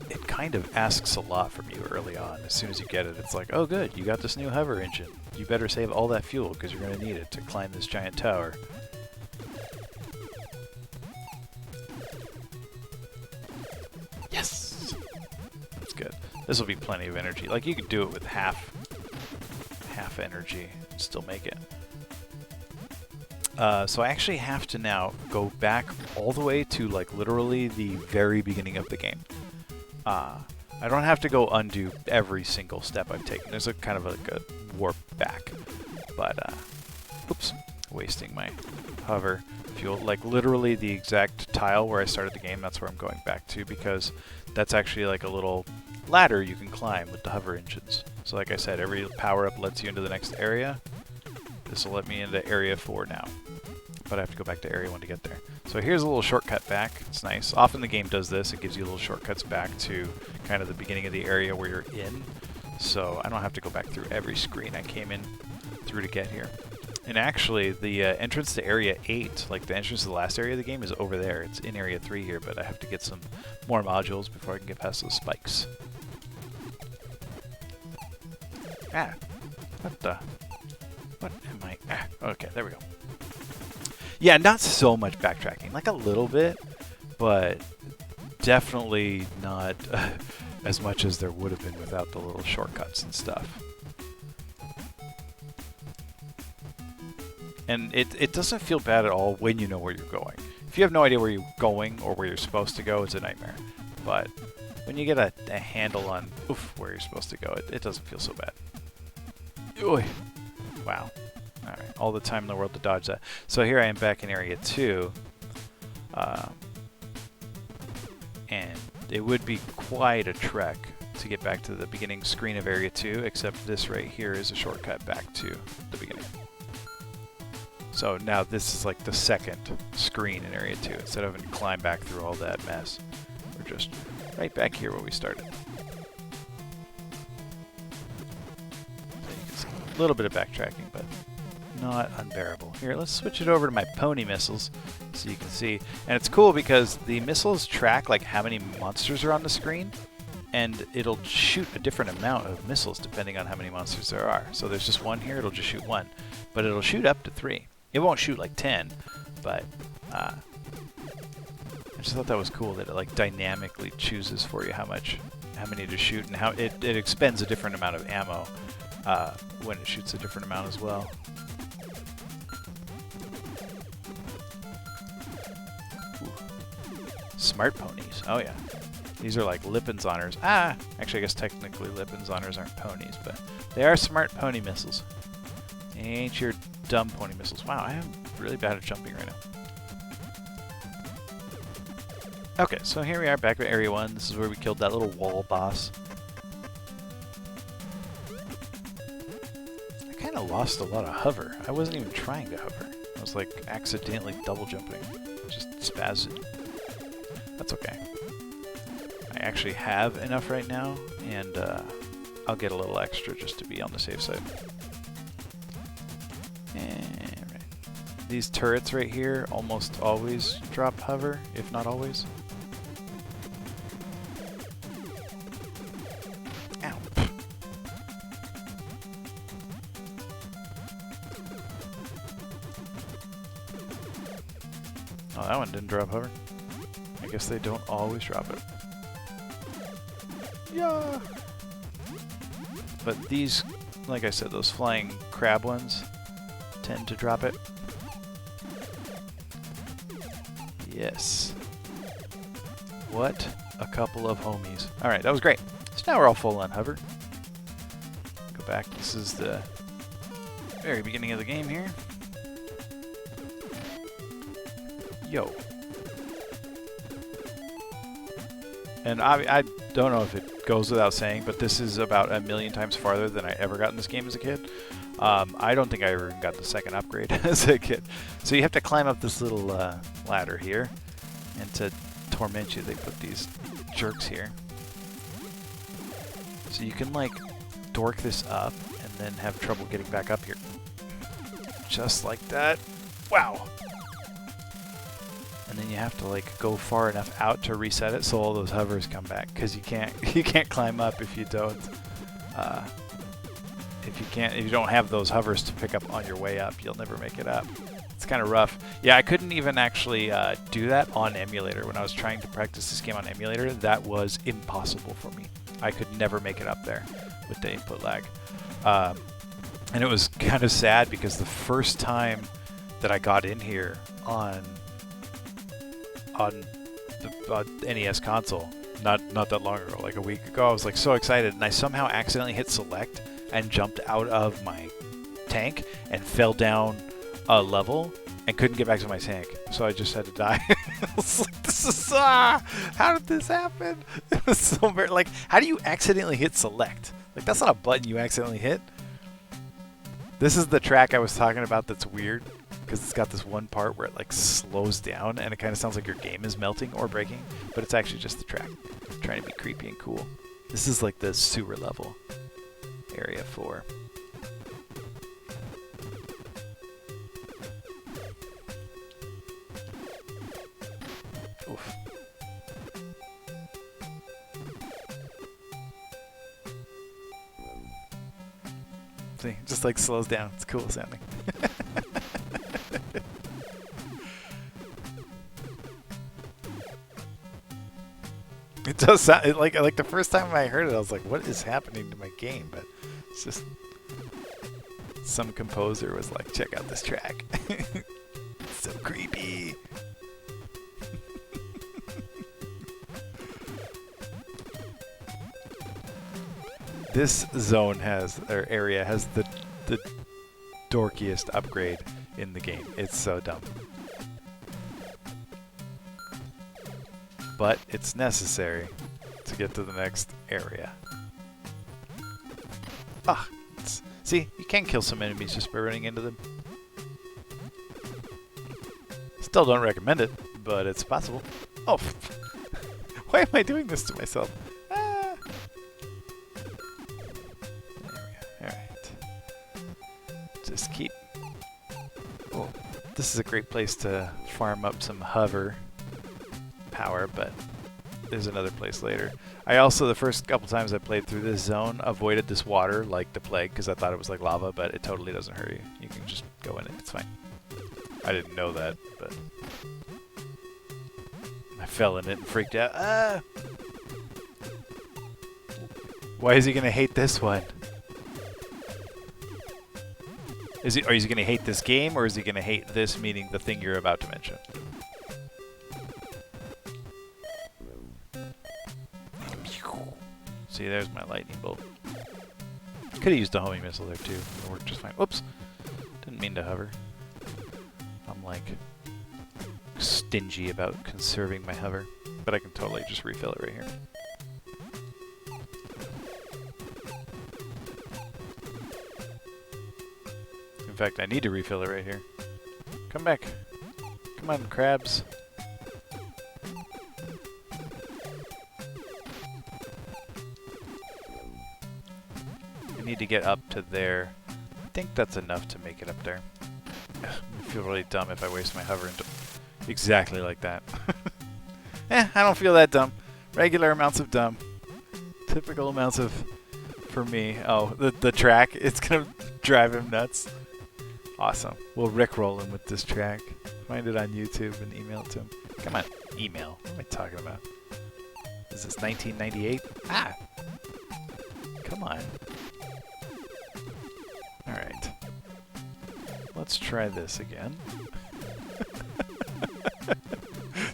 it kind of asks a lot from you early on. As soon as you get it, it's like, oh good, you got this new hover engine. You better save all that fuel, because you're going to need it to climb this giant tower. Yes! That's good. This will be plenty of energy. Like, you could do it with half energy and still make it. So I actually have to now go back all the way to like literally the very beginning of the game. I don't have to go undo every single step I've taken. There's a kind of like a warp back, but oops, wasting my hover fuel. Like literally the exact tile where I started the game, that's where I'm going back to, because that's actually like a little ladder you can climb with the hover engines. So like I said, every power-up lets you into the next area. This will let me into Area 4 now, but I have to go back to Area 1 to get there. So here's a little shortcut back. It's nice. Often the game does this. It gives you little shortcuts back to kind of the beginning of the area where you're in, so I don't have to go back through every screen I came in through to get here. And actually, the entrance to Area 8, like the entrance to the last area of the game, is over there. It's in Area 3 here, but I have to get some more modules before I can get past those spikes. Ah, what the... What am I... Ah, okay, there we go. Yeah, not so much backtracking. Like a little bit, but definitely not as much as there would have been without the little shortcuts and stuff. And it doesn't feel bad at all when you know where you're going. If you have no idea where you're going or where you're supposed to go, it's a nightmare. But when you get a handle on where you're supposed to go, it doesn't feel so bad. Oy. Wow. Alright, all the time in the world to dodge that. So here I am back in Area 2. And it would be quite a trek to get back to the beginning screen of Area 2, except this right here is a shortcut back to the beginning. So So now this is like the second screen in Area 2. Instead of having to climb back through all that mess, we're just right back here where we started. A little bit of backtracking, but not unbearable. Here, let's switch it over to my pony missiles so you can see. And it's cool because the missiles track like how many monsters are on the screen, and it'll shoot a different amount of missiles depending on how many monsters there are. So there's just one here, it'll just shoot one. But it'll shoot up to 3. It won't shoot like 10, but I just thought that was cool that it like dynamically chooses for you how many to shoot, and how it expends a different amount of ammo when it shoots a different amount as well. Ooh. Smart ponies. Oh yeah. These are like Lippinzonners. Actually I guess technically Lippinzonners aren't ponies, but they are smart pony missiles. Ain't your dumb pony missiles. Wow, I am really bad at jumping right now. Okay, so here we are back at Area 1. This is where we killed that little wall boss. I kind of lost a lot of hover. I wasn't even trying to hover. I was like accidentally double jumping. Just spazzed. That's okay. I actually have enough right now, and I'll get a little extra just to be on the safe side. And right. These turrets right here almost always drop hover, if not always. Ow. Oh, that one didn't drop hover. I guess they don't always drop it. Yeah. But these, like I said, those flying crab ones tend to drop it. Yes. What a couple of homies. Alright, that was great. So now we're all full on hover. Go back. This is the very beginning of the game here. Yo. And I don't know if it goes without saying, but this is about 1,000,000 times farther than I ever got in this game as a kid. I don't think I ever got the second upgrade as a kid. So you have to climb up this little ladder here, and to torment you, they put these jerks here. So you can like dork this up and then have trouble getting back up here. Just like that. Wow. And then you have to like go far enough out to reset it so all those hovers come back, because you can't climb up if you don't if you don't have those hovers to pick up on your way up. You'll never make it up. It's kind of rough. Yeah, I couldn't even actually do that on emulator. When I was trying to practice this game on emulator, that was impossible for me. I could never make it up there with the input lag. And it was kind of sad because the first time that I got in here on the NES console, not that long ago, like a week ago, I was like so excited, and I somehow accidentally hit select and jumped out of my tank and fell down a level and couldn't get back to my tank, so I just had to die. I was like, this is how did this happen? It was so weird. Like, how do you accidentally hit select? Like, that's not a button you accidentally hit. This is the track I was talking about that's weird, because it's got this one part where it like slows down and it kind of sounds like your game is melting or breaking, but it's actually just the track trying to be creepy and cool. This is like the sewer level, Area 4. Oof. See, it just like slows down. It's cool sounding. It does sound like the first time I heard it, I was like, "What is happening to my game?" But it's just some composer was like, "Check out this track." It's so creepy. This zone area has the dorkiest upgrade in the game. It's so dumb. But it's necessary to get to the next area. See, you can kill some enemies just by running into them. Still don't recommend it, but it's possible. Oh, why am I doing this to myself? Ah. There we go. Alright. Just keep... Oh, this is a great place to farm up some hover power, but there's another place later. I also, the first couple times I played through this zone, avoided this water like the plague because I thought it was like lava, but it totally doesn't hurt you. You can just go in it. It's fine. I didn't know that, but I fell in it and freaked out. Ah! Why is he going to hate this one? Are you going to hate this game, or is he going to hate this, meaning the thing you're about to mention? See, there's my lightning bolt. Could have used a homing missile there too. It would work just fine. Whoops! Didn't mean to hover. I'm like stingy about conserving my hover, but I can totally just refill it right here. In fact, I need to refill it right here. Come back. Come on, crabs. I need to get up to there. I think that's enough to make it up there. I feel really dumb if I waste my hover into exactly like that. I don't feel that dumb. Regular amounts of dumb. Typical amounts of, for me. Oh, the track, it's gonna drive him nuts. Awesome. We'll rickroll him with this track. Find it on YouTube and email it to him. Come on, email. What am I talking about? Is this 1998? Ah! Come on. Alright. Let's try this again.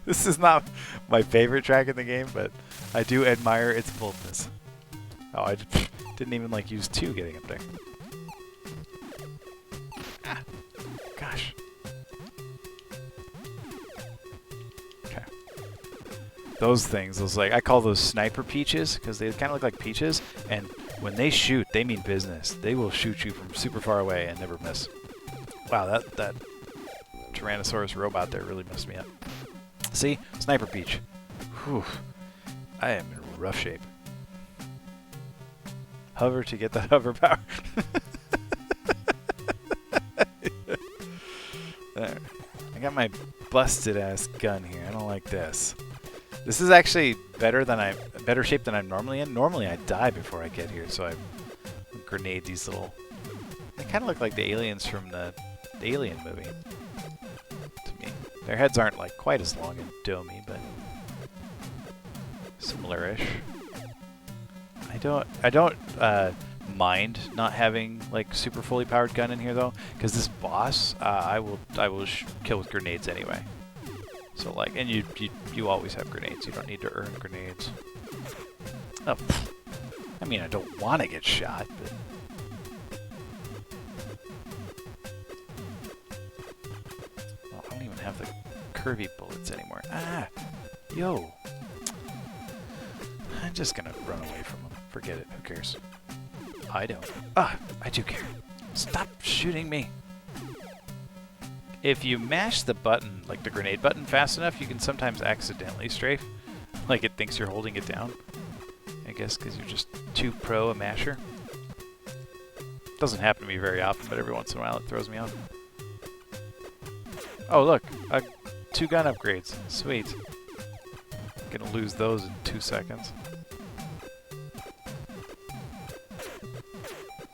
This is not my favorite track in the game, but I do admire its boldness. Oh, I didn't even like use 2 getting up there. Ah, gosh. Okay. Those things, those like, I call those sniper peaches because they kind of look like peaches, and when they shoot, they mean business. They will shoot you from super far away and never miss. Wow, that Tyrannosaurus robot there really messed me up. See? Sniper Peach. Whew. I am in rough shape. Hover to get that hover power. There. I got my busted ass gun here. I don't like this. This is actually better shape than I'm normally in. Normally I die before I get here, so I grenade these little... They kind of look like the aliens from the Alien movie. To me. Their heads aren't like quite as long and domey, but similar-ish. I don't mind not having like super fully powered gun in here though, because this boss I will kill with grenades anyway. So like, and you always have grenades. You don't need to earn grenades. Oh, I mean, I don't want to get shot, but. Well, I don't even have the curvy bullets anymore. Ah, yo. I'm just gonna run away from them. Forget it. Who cares? I don't. Ah, I do care. Stop shooting me. If you mash the button, like the grenade button, fast enough, you can sometimes accidentally strafe. Like it thinks you're holding it down. I guess because you're just too pro a masher. Doesn't happen to me very often, but every once in a while it throws me off. Oh look, 2 gun upgrades. Sweet. Gonna lose those in 2 seconds.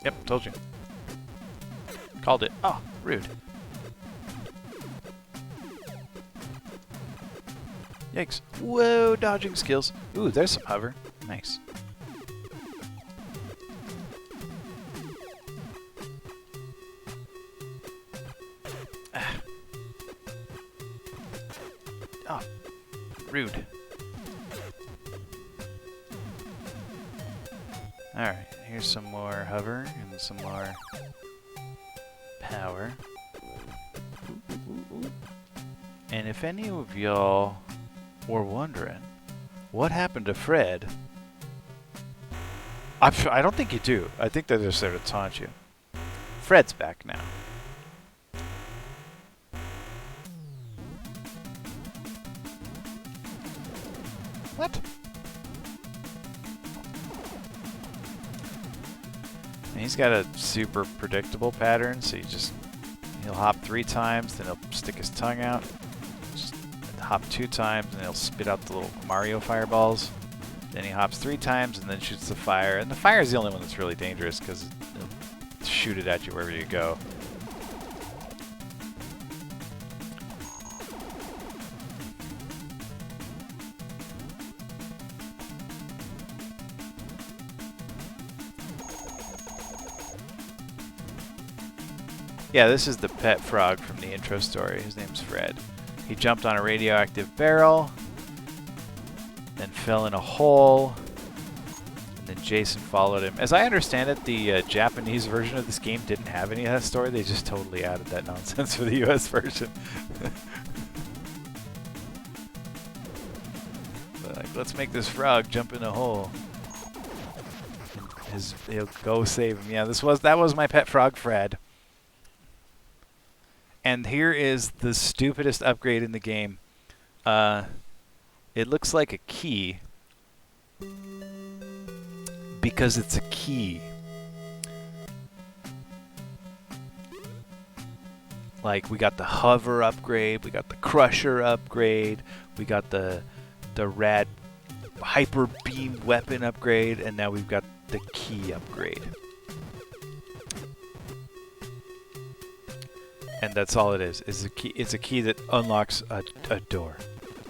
Yep, told you. Called it. Oh, rude. Yikes. Whoa, dodging skills. Ooh, there's some hover. Nice. Ah. Oh, rude. Alright, here's some more hover and some more power. And if any of y'all were wondering what happened to Fred, I don't think you do. I think they're just there to taunt you. Fred's back now. What? And he's got a super predictable pattern, so he'll hop 3 times, then he'll stick his tongue out, just hop 2 times, and he'll spit out the little Mario fireballs. Then he hops 3 times and then shoots the fire. And the fire is the only one that's really dangerous because it'll shoot it at you wherever you go. Yeah, this is the pet frog from the intro story. His name's Fred. He jumped on a radioactive barrel, then fell in a hole, and then Jason followed him. As I understand it, the Japanese version of this game didn't have any of that story. They just totally added that nonsense for the US version. Like, let's make this frog jump in a hole. He'll go save him. Yeah, that was my pet frog, Fred. And here is the stupidest upgrade in the game. It looks like a key because it's a key. Like, we got the hover upgrade, we got the crusher upgrade, we got the rad hyper beam weapon upgrade, and now we've got the key upgrade. And that's all it is a key. It's a key that unlocks a door.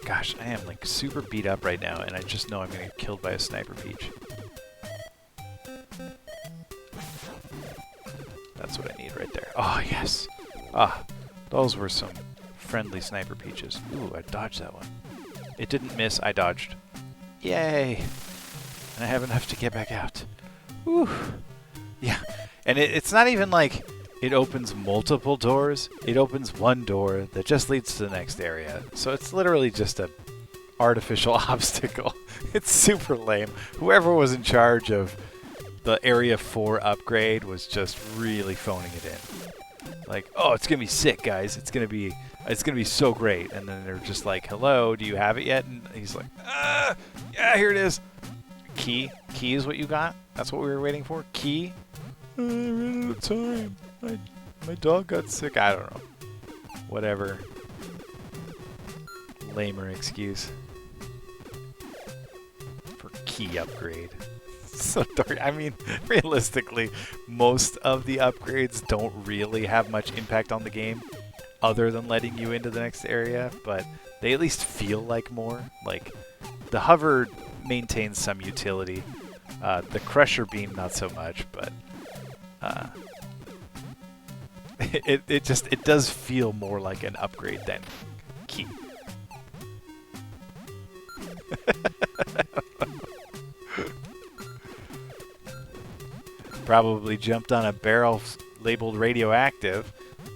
Gosh, I am like super beat up right now, and I just know I'm gonna get killed by a sniper peach. That's what I need right there. Oh, yes. Ah, those were some friendly sniper peaches. Ooh, I dodged that one. It didn't miss, I dodged. Yay! And I have enough to get back out. Whew. Yeah, and it's not even like it opens multiple doors. It opens one door that just leads to the next area. So it's literally just an artificial obstacle. It's super lame. Whoever was in charge of the Area 4 upgrade was just really phoning it in. Like, oh, it's gonna be sick, guys. It's gonna be so great. And then they're just like, hello, do you have it yet? And he's like, yeah, here it is. Key is what you got? That's what we were waiting for? Key? I ran out of time. My dog got sick. I don't know. Whatever. Lamer excuse for key upgrade. So dark. I mean, realistically, most of the upgrades don't really have much impact on the game other than letting you into the next area, but they at least feel like more. Like, the hover maintains some utility. The crusher beam, not so much, but it does feel more like an upgrade than key. Probably jumped on a barrel labeled radioactive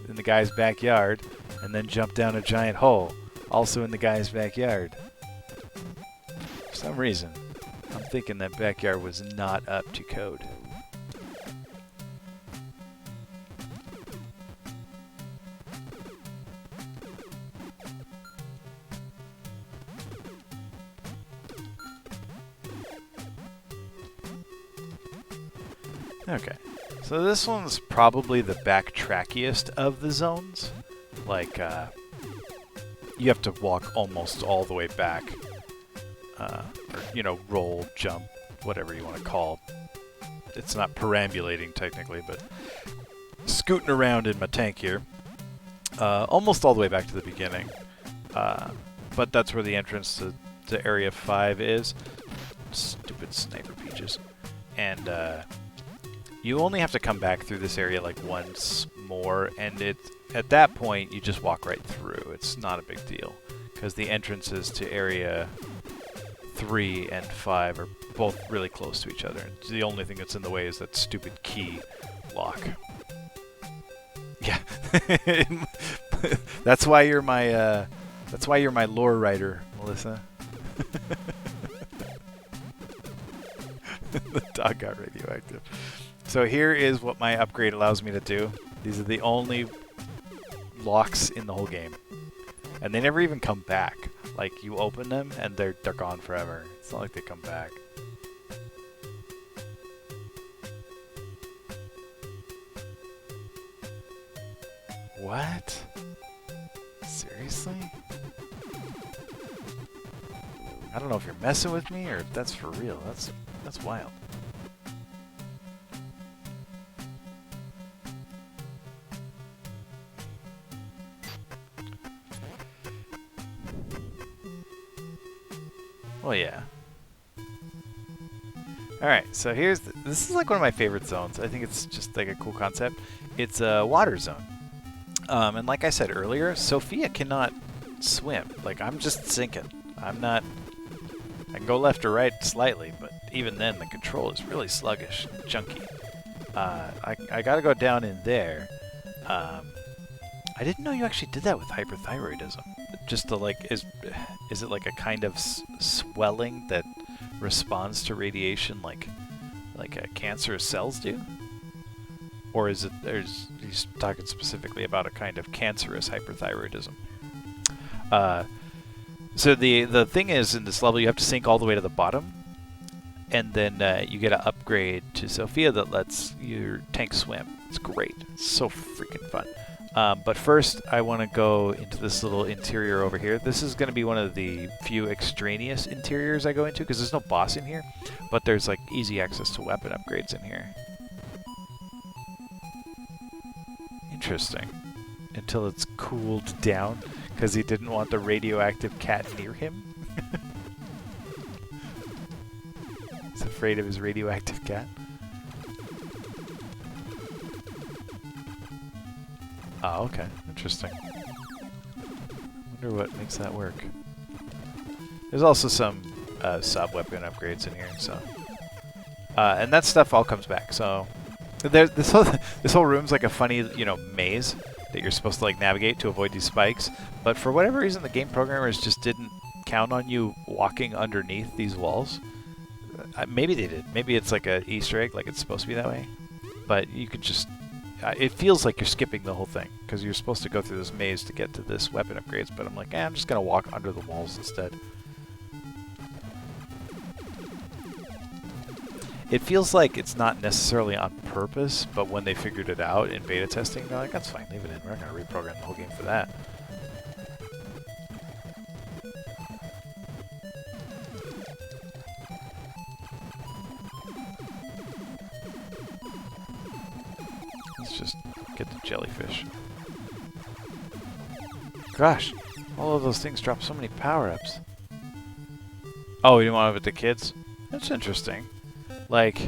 in the guy's backyard and then jumped down a giant hole, also in the guy's backyard. For some reason, I'm thinking that backyard was not up to code. Okay, so this one's probably the backtrackiest of the zones. Like, you have to walk almost all the way back. Or, you know, roll, jump, whatever you want to call it. It's not perambulating, technically, but scooting around in my tank here. Almost all the way back to the beginning. But that's where the entrance to Area 5 is. Stupid sniper peaches. And, you only have to come back through this area like once more, and at that point you just walk right through. It's not a big deal, because the entrances to Area 3 and 5 are both really close to each other. And the only thing that's in the way is that stupid key lock. Yeah, that's why you're my lore writer, Melissa. The dog got radioactive. So here is what my upgrade allows me to do. These are the only locks in the whole game. And they never even come back. Like, you open them and they're gone forever. It's not like they come back. What? Seriously? I don't know if you're messing with me or if that's for real. That's wild. Well, yeah. Alright, so this is like one of my favorite zones. I think it's just like a cool concept. It's a water zone. And like I said earlier, Sophia cannot swim. Like, I'm just sinking. I can go left or right slightly, but even then the control is really sluggish and junky. I gotta go down in there. I didn't know you actually did that with hyperthyroidism. Just to like, is it like a kind of swelling that responds to radiation like cancerous cells do? Or is he's talking specifically about a kind of cancerous hyperthyroidism? So the thing is, in this level, you have to sink all the way to the bottom, and then you get an upgrade to Sophia that lets your tank swim. It's great. It's so freaking fun. But first, I want to go into this little interior over here. This is going to be one of the few extraneous interiors I go into, because there's no boss in here, but there's like easy access to weapon upgrades in here. Interesting. Until it's cooled down, because he didn't want the radioactive cat near him. He's afraid of his radioactive cat. Oh, okay. Interesting. Wonder what makes that work. There's also some sub-weapon upgrades in here, so... and that stuff all comes back, so... this whole room's like a funny, maze that you're supposed to like navigate to avoid these spikes. But for whatever reason, the game programmers just didn't count on you walking underneath these walls. Maybe they did. Maybe it's like an Easter egg, like it's supposed to be that way. But you could just... it feels like you're skipping the whole thing, because you're supposed to go through this maze to get to this weapon upgrades, but I'm like, I'm just going to walk under the walls instead. It feels like it's not necessarily on purpose, but when they figured it out in beta testing, they're like, that's fine, leave it in. We're not going to reprogram the whole game for that. Let's just get the jellyfish. Gosh, all of those things drop so many power-ups. Oh, you want to have it to kids? That's interesting. Like,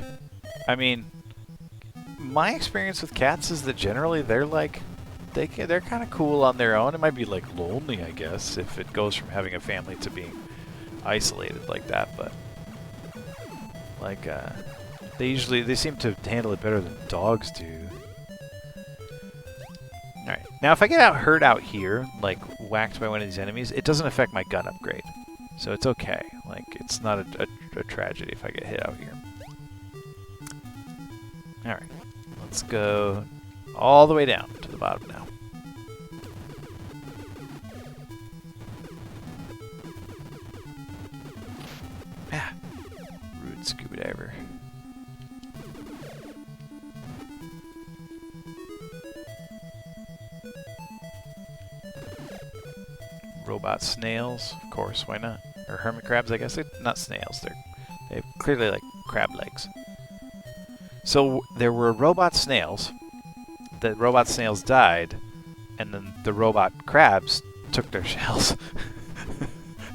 I mean, my experience with cats is that generally they're like, they're kind of cool on their own. It might be like lonely, I guess, if it goes from having a family to being isolated like that. But like, they seem to handle it better than dogs do. All right, now if I get hurt out here, like whacked by one of these enemies, it doesn't affect my gun upgrade, so it's okay. Like, it's not a tragedy if I get hit out here. Alright, let's go all the way down to the bottom now. Ah, rude scuba diver. Robot snails, of course, why not? Or hermit crabs, I guess. They're not snails, they have clearly like crab legs. So there were robot snails. The robot snails died, and then the robot crabs took their shells.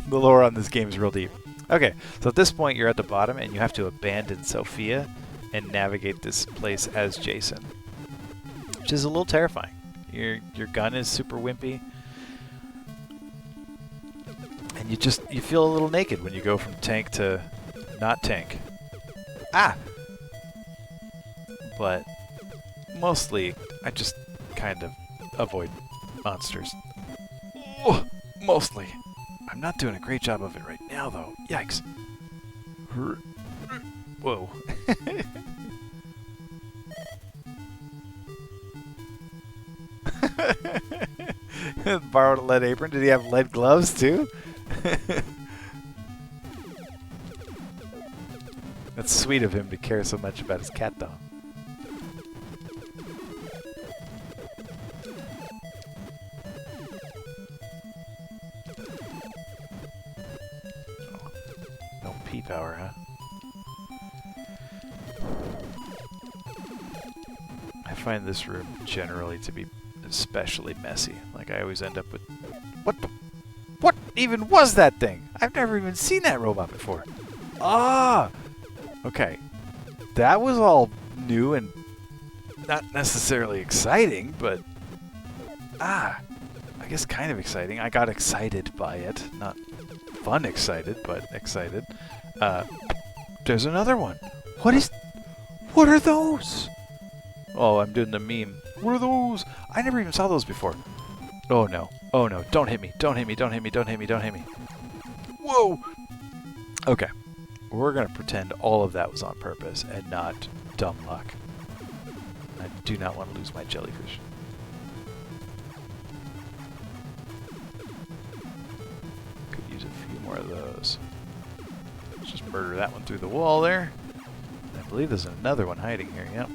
The lore on this game is real deep. Okay, so at this point you're at the bottom, and you have to abandon Sophia and navigate this place as Jason, which is a little terrifying. Your gun is super wimpy, and you feel a little naked when you go from tank to not tank. Ah! But mostly, I just kind of avoid monsters. Mostly. I'm not doing a great job of it right now, though. Yikes. Whoa. Borrowed a lead apron. Did he have lead gloves too? That's sweet of him to care so much about his cat, though. No P power, huh? I find this room generally to be especially messy. Like, I always end up with... What even was that thing? I've never even seen that robot before. Ah! Okay. That was all new and not necessarily exciting, but... I guess kind of exciting. I got excited by it. Not fun excited, but excited. There's another one. What are those? Oh, I'm doing the meme. What are those? I never even saw those before. Oh no. Oh no. Don't hit me. Don't hit me. Don't hit me. Don't hit me. Don't hit me. Whoa! Okay. We're going to pretend all of that was on purpose and not dumb luck. I do not want to lose my jellyfish. Could use a few more of those. Let's just murder that one through the wall there. I believe there's another one hiding here. Yep.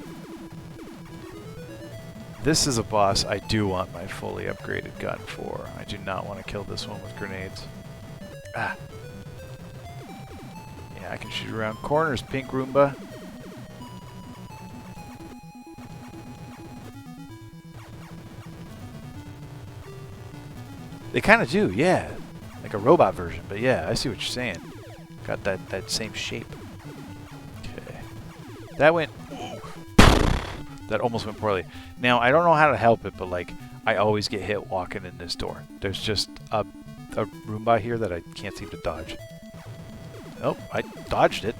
This is a boss I do want my fully upgraded gun for. I do not want to kill this one with grenades. Ah. Yeah, I can shoot around corners, Pink Roomba. They kind of do, yeah. Like a robot version, but yeah, I see what you're saying. Got that same shape. Okay. That went... That almost went poorly. Now, I don't know how to help it, but like, I always get hit walking in this door. There's just a Roomba here that I can't seem to dodge. Oh, I dodged it.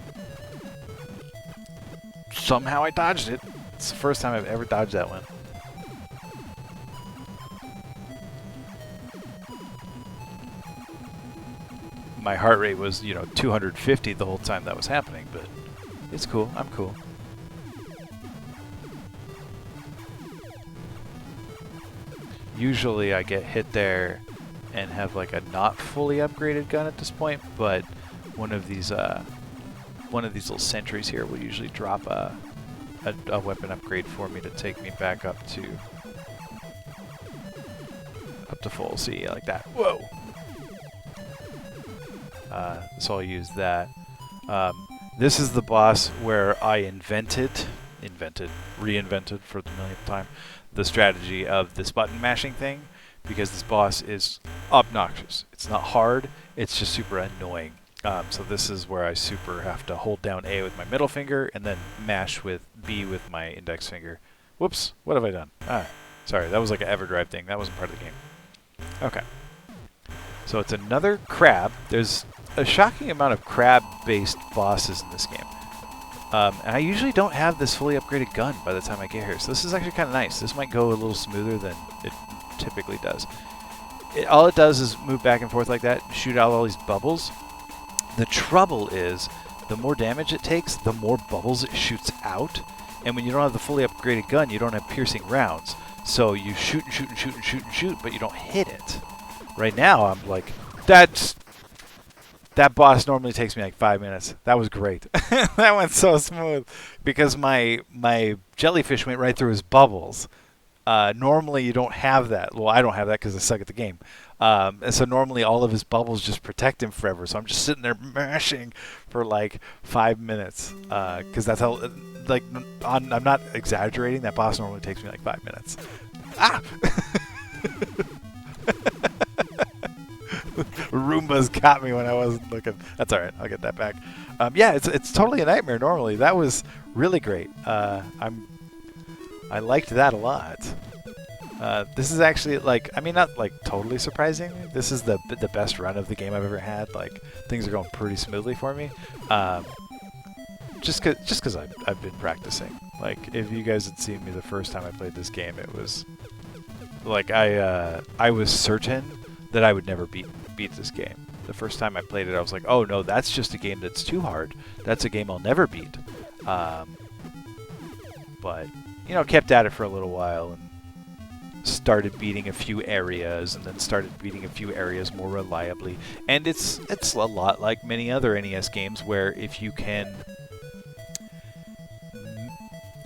Somehow I dodged it. It's the first time I've ever dodged that one. My heart rate was, 250 the whole time that was happening, but it's cool. I'm cool. Usually I get hit there and have like a not fully upgraded gun at this point, but one of these little sentries here will usually drop a weapon upgrade for me to take me back up to full. See, like that. Whoa! So I'll use that. This is the boss where I reinvented for the millionth time, the strategy of this button mashing thing, because this boss is obnoxious. It's not hard, it's just super annoying. So this is where I super have to hold down A with my middle finger and then mash with B with my index finger. Whoops, what have I done? Sorry, that was like an EverDrive thing. That wasn't part of the game. Okay. So it's another crab. There's a shocking amount of crab-based bosses in this game. And I usually don't have this fully upgraded gun by the time I get here, so this is actually kind of nice. This might go a little smoother than it typically does. All it does is move back and forth like that, shoot out all these bubbles. The trouble is, the more damage it takes, the more bubbles it shoots out. And when you don't have the fully upgraded gun, you don't have piercing rounds. So you shoot and shoot and shoot and shoot and shoot, but you don't hit it. Right now, I'm like, that boss normally takes me like 5 minutes. That was great. That went so smooth because my jellyfish went right through his bubbles. Normally you don't have that. Well, I don't have that because I suck at the game. And so normally all of his bubbles just protect him forever. So I'm just sitting there mashing for like 5 minutes because that's how. Like, I'm not exaggerating. That boss normally takes me like 5 minutes. Ah! Roomba's got me when I wasn't looking. That's all right. I'll get that back. Yeah, it's totally a nightmare normally. That was really great. I liked that a lot. This is actually not like totally surprising. This is the best run of the game I've ever had. Like, things are going pretty smoothly for me. Just cause I've been practicing. Like, if you guys had seen me the first time I played this game, it was like I was certain that I would never beat this game. The first time I played it, I was like, oh no, that's just a game that's too hard. That's a game I'll never beat. But kept at it for a little while, and started beating a few areas, and then started beating a few areas more reliably. And it's a lot like many other NES games, where if you can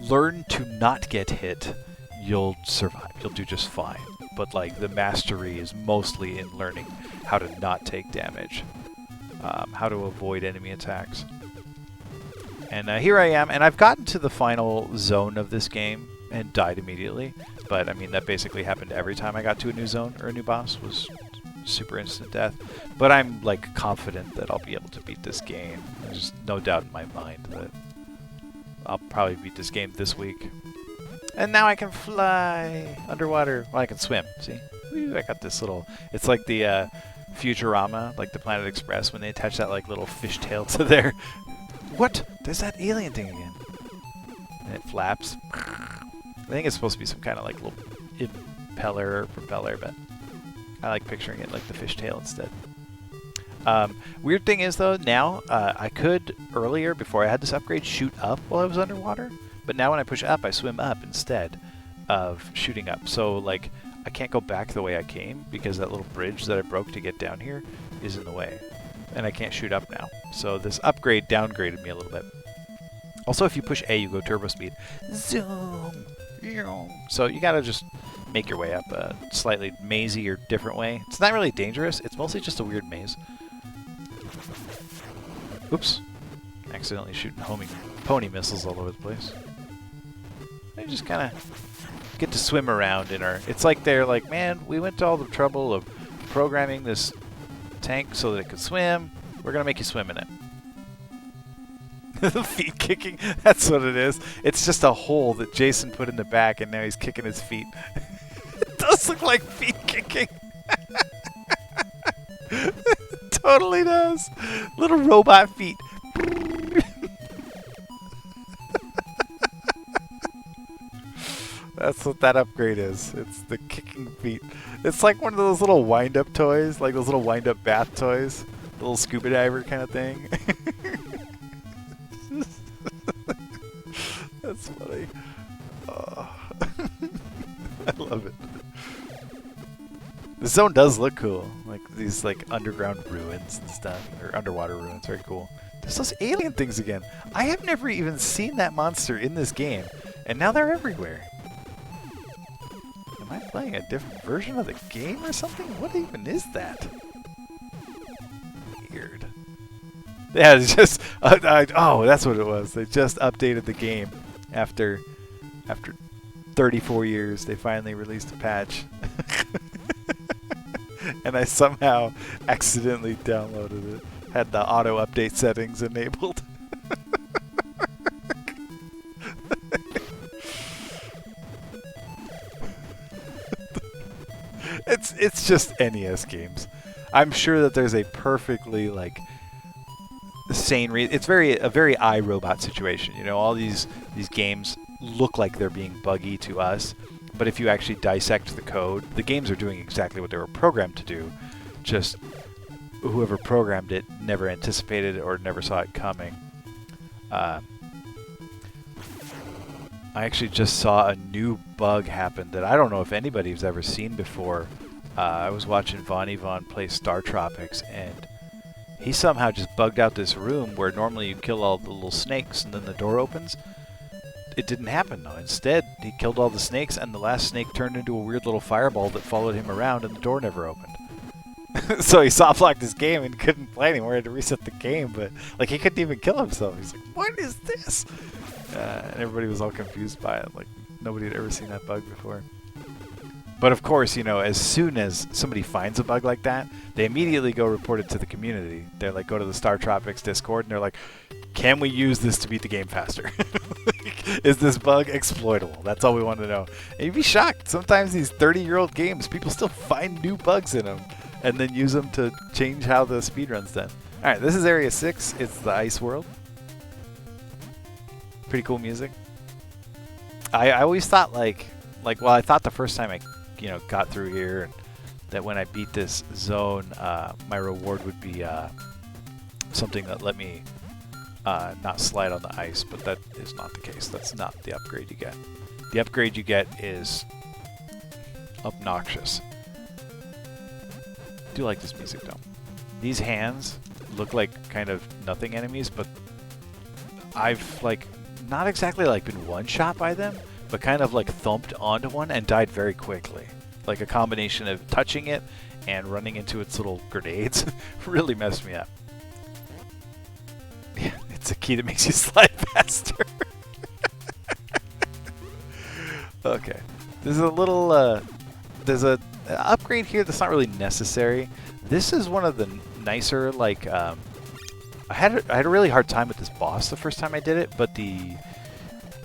learn to not get hit, you'll survive. You'll do just fine. But like the mastery is mostly in learning how to not take damage, how to avoid enemy attacks. And here I am, and I've gotten to the final zone of this game and died immediately. But I mean, that basically happened every time I got to a new zone or a new boss, was super instant death. But I'm like confident that I'll be able to beat this game. There's no doubt in my mind that I'll probably beat this game this week. And now I can fly underwater. Well, I can swim. See? Woo, I got this little... It's like the Futurama, like the Planet Express, when they attach that like little fishtail to their... What? There's that alien thing again. And it flaps. I think it's supposed to be some kind of like little impeller or propeller, but I like picturing it like the fishtail instead. Weird thing is, though, now I could, earlier, before I had this upgrade, shoot up while I was underwater. But now when I push up, I swim up instead of shooting up. So, like, I can't go back the way I came because that little bridge that I broke to get down here is in the way. And I can't shoot up now. So this upgrade downgraded me a little bit. Also, if you push A, you go turbo speed. Zoom! So you gotta just make your way up a slightly mazy or different way. It's not really dangerous. It's mostly just a weird maze. Oops. Accidentally shooting homing pony missiles all over the place. They just kind of get to swim around in our... It's like they're like, man, we went to all the trouble of programming this tank so that it could swim. We're going to make you swim in it. The feet kicking, that's what it is. It's just a hole that Jason put in the back, and now he's kicking his feet. It does look like feet kicking. It totally does. Little robot feet. That's what that upgrade is. It's the kicking feet. It's like one of those little wind-up toys, like those little wind-up bath toys. The little scuba diver kind of thing. That's funny. Oh. I love it. The zone does look cool. Like these like underground ruins and stuff. Or underwater ruins. Very cool. There's those alien things again. I have never even seen that monster in this game. And now they're everywhere. Am I playing a different version of the game or something? What even is that? Weird. Yeah, it's just... oh, that's what it was. They just updated the game after 34 years. They finally released a patch. And I somehow accidentally downloaded it. Had the auto-update settings enabled. It's just NES games. I'm sure that there's a perfectly like sane reason. It's a very iRobot situation. You know, all these games look like they're being buggy to us, but if you actually dissect the code, the games are doing exactly what they were programmed to do. Just whoever programmed it never anticipated it or never saw it coming. I actually just saw a new bug happen that I don't know if anybody's ever seen before. I was watching Von Yvonne play Star Tropics, and he somehow just bugged out this room where normally you kill all the little snakes and then the door opens. It didn't happen, though. Instead, he killed all the snakes, and the last snake turned into a weird little fireball that followed him around, and the door never opened. So he soft-locked his game and couldn't play anymore. He had to reset the game, but like he couldn't even kill himself. He's like, what is this? And everybody was all confused by it. Like, nobody had ever seen that bug before. But of course, you know, as soon as somebody finds a bug like that, they immediately go report it to the community. They're like, go to the Star Tropics Discord, and they're like, can we use this to beat the game faster? Is this bug exploitable? That's all we want to know. And you'd be shocked. Sometimes these 30-year-old games, people still find new bugs in them and then use them to change how the speedrun's done. All right, this is Area 6. It's the ice world. Pretty cool music. I always thought well, I thought the first time I got through here that when I beat this zone, my reward would be something that let me not slide on the ice, but that is not the case. That's not the upgrade you get. The upgrade you get is obnoxious. I do like this music though. These hands look like kind of nothing enemies, but I've like not exactly like been one-shot by them, but kind of like thumped onto one and died very quickly. Like a combination of touching it and running into its little grenades really messed me up. Yeah, it's a key that makes you slide faster. Okay, there's a little there's a upgrade here that's not really necessary. This is one of the nicer, like, I had a really hard time with this boss the first time I did it, but the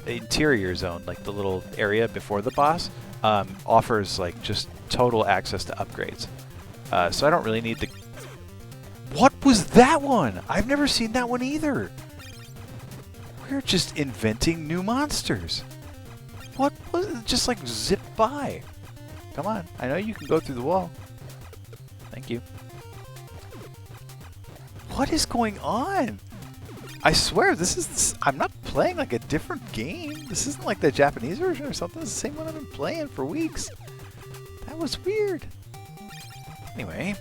interior zone, like the little area before the boss, offers like just total access to upgrades. So I don't really need the... What was that one? I've never seen that one either. We're just inventing new monsters. What was it? Just like zip by. Come on, I know you can go through the wall. Thank you. What is going on? I swear, this is... I'm not playing like a different game. This isn't like the Japanese version or something. It's the same one I've been playing for weeks. That was weird. Anyway,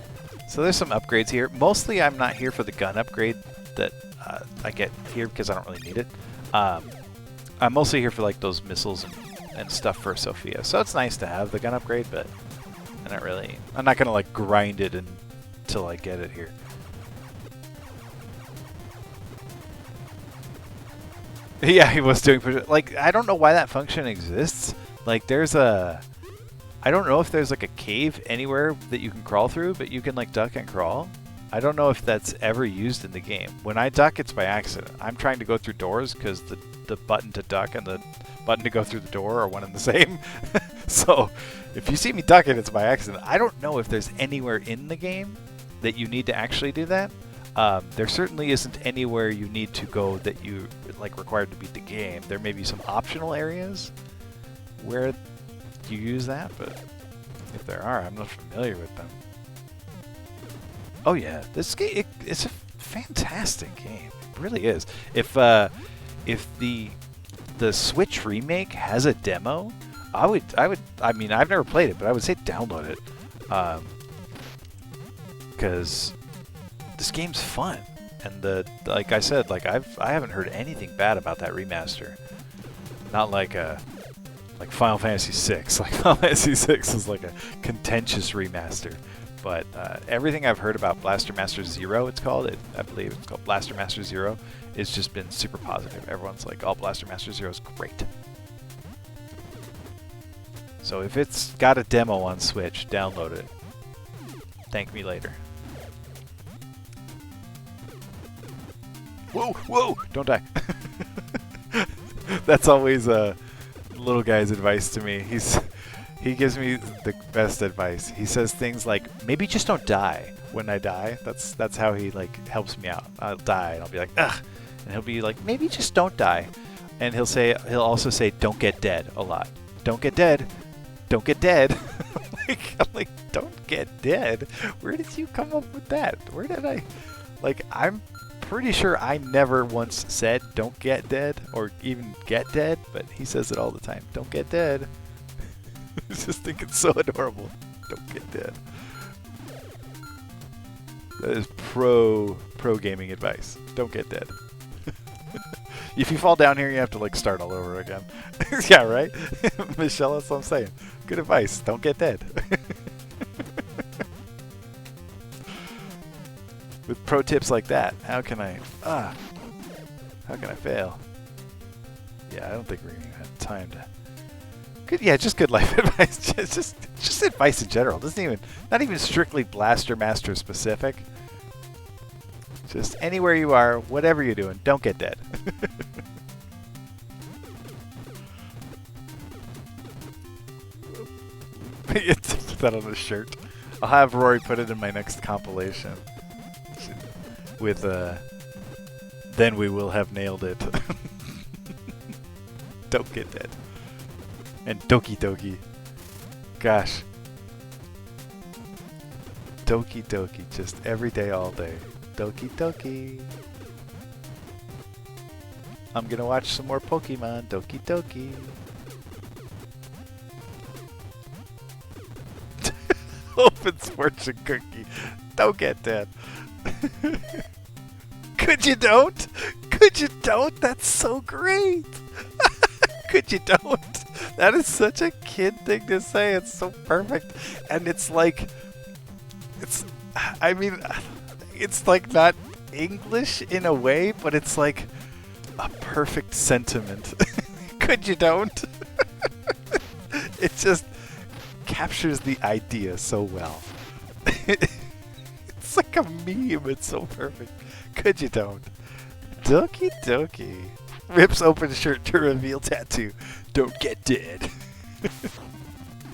so there's some upgrades here. Mostly I'm not here for the gun upgrade that I get here because I don't really need it. I'm mostly here for like those missiles and stuff for Sophia. So it's nice to have the gun upgrade, but I'm not going to like grind it until I get it here. Yeah, he was doing... Like, I don't know why that function exists. Like, there's a... I don't know if there's, like, a cave anywhere that you can crawl through, but you can, like, duck and crawl. I don't know if that's ever used in the game. When I duck, it's by accident. I'm trying to go through doors because the button to duck and the button to go through the door are one and the same. So, if you see me ducking, it's by accident. I don't know if there's anywhere in the game that you need to actually do that. There certainly isn't anywhere you need to go that you like required to beat the game. There may be some optional areas where you use that, but if there are, I'm not familiar with them. Oh yeah, this game, it's a fantastic game. It really is. If the Switch remake has a demo, I mean, I've never played it, but I would say download it. Because this game's fun, and like I said, like I haven't heard anything bad about that remaster. Not like Final Fantasy VI. Like Final Fantasy VI is like a contentious remaster, but everything I've heard about Blaster Master Zero, it's called. I believe it's called Blaster Master Zero. It's just been super positive. Everyone's like, "Oh, Blaster Master Zero is great." So if it's got a demo on Switch, download it. Thank me later. Whoa, whoa! Don't die. That's always a little guy's advice to me. He gives me the best advice. He says things like, "Maybe just don't die." When I die, that's how he like helps me out. I'll die, and I'll be like, "Ugh," and he'll be like, "Maybe just don't die," and he'll also say, "Don't get dead" a lot. Don't get dead. Don't get dead. I'm like, don't get dead. Where did you come up with that? Where did I? Like, I'm pretty sure I never once said "don't get dead" or even "get dead," but he says it all the time. Don't get dead. I just think it's so adorable. Don't get dead. That is pro gaming advice. Don't get dead. If you fall down here, you have to like start all over again. Yeah, right? Michelle, that's what I'm saying. Good advice. Don't get dead. With pro tips like that, how can I fail? Yeah, I don't think we're gonna have time to. Just good life advice. just advice in general. Not even strictly Blaster Master specific. Just anywhere you are, whatever you're doing, don't get dead. Put that on a shirt. I'll have Rory put it in my next compilation. With then we will have nailed it. Don't get dead. And Doki Doki. Gosh. Doki Doki. Just every day, all day. Doki Doki. I'm gonna watch some more Pokemon. Doki Doki. Opens fortune cookie. Don't get dead. Could you don't? Could you don't? That's so great. Could you don't? That is such a kid thing to say. It's so perfect. And it's like, I mean, it's like not English in a way, but it's like a perfect sentiment. Could you don't? It just captures the idea so well. It's like a meme. It's so perfect. Could you don't? Doki dokie. Rips open shirt to reveal tattoo. Don't get dead.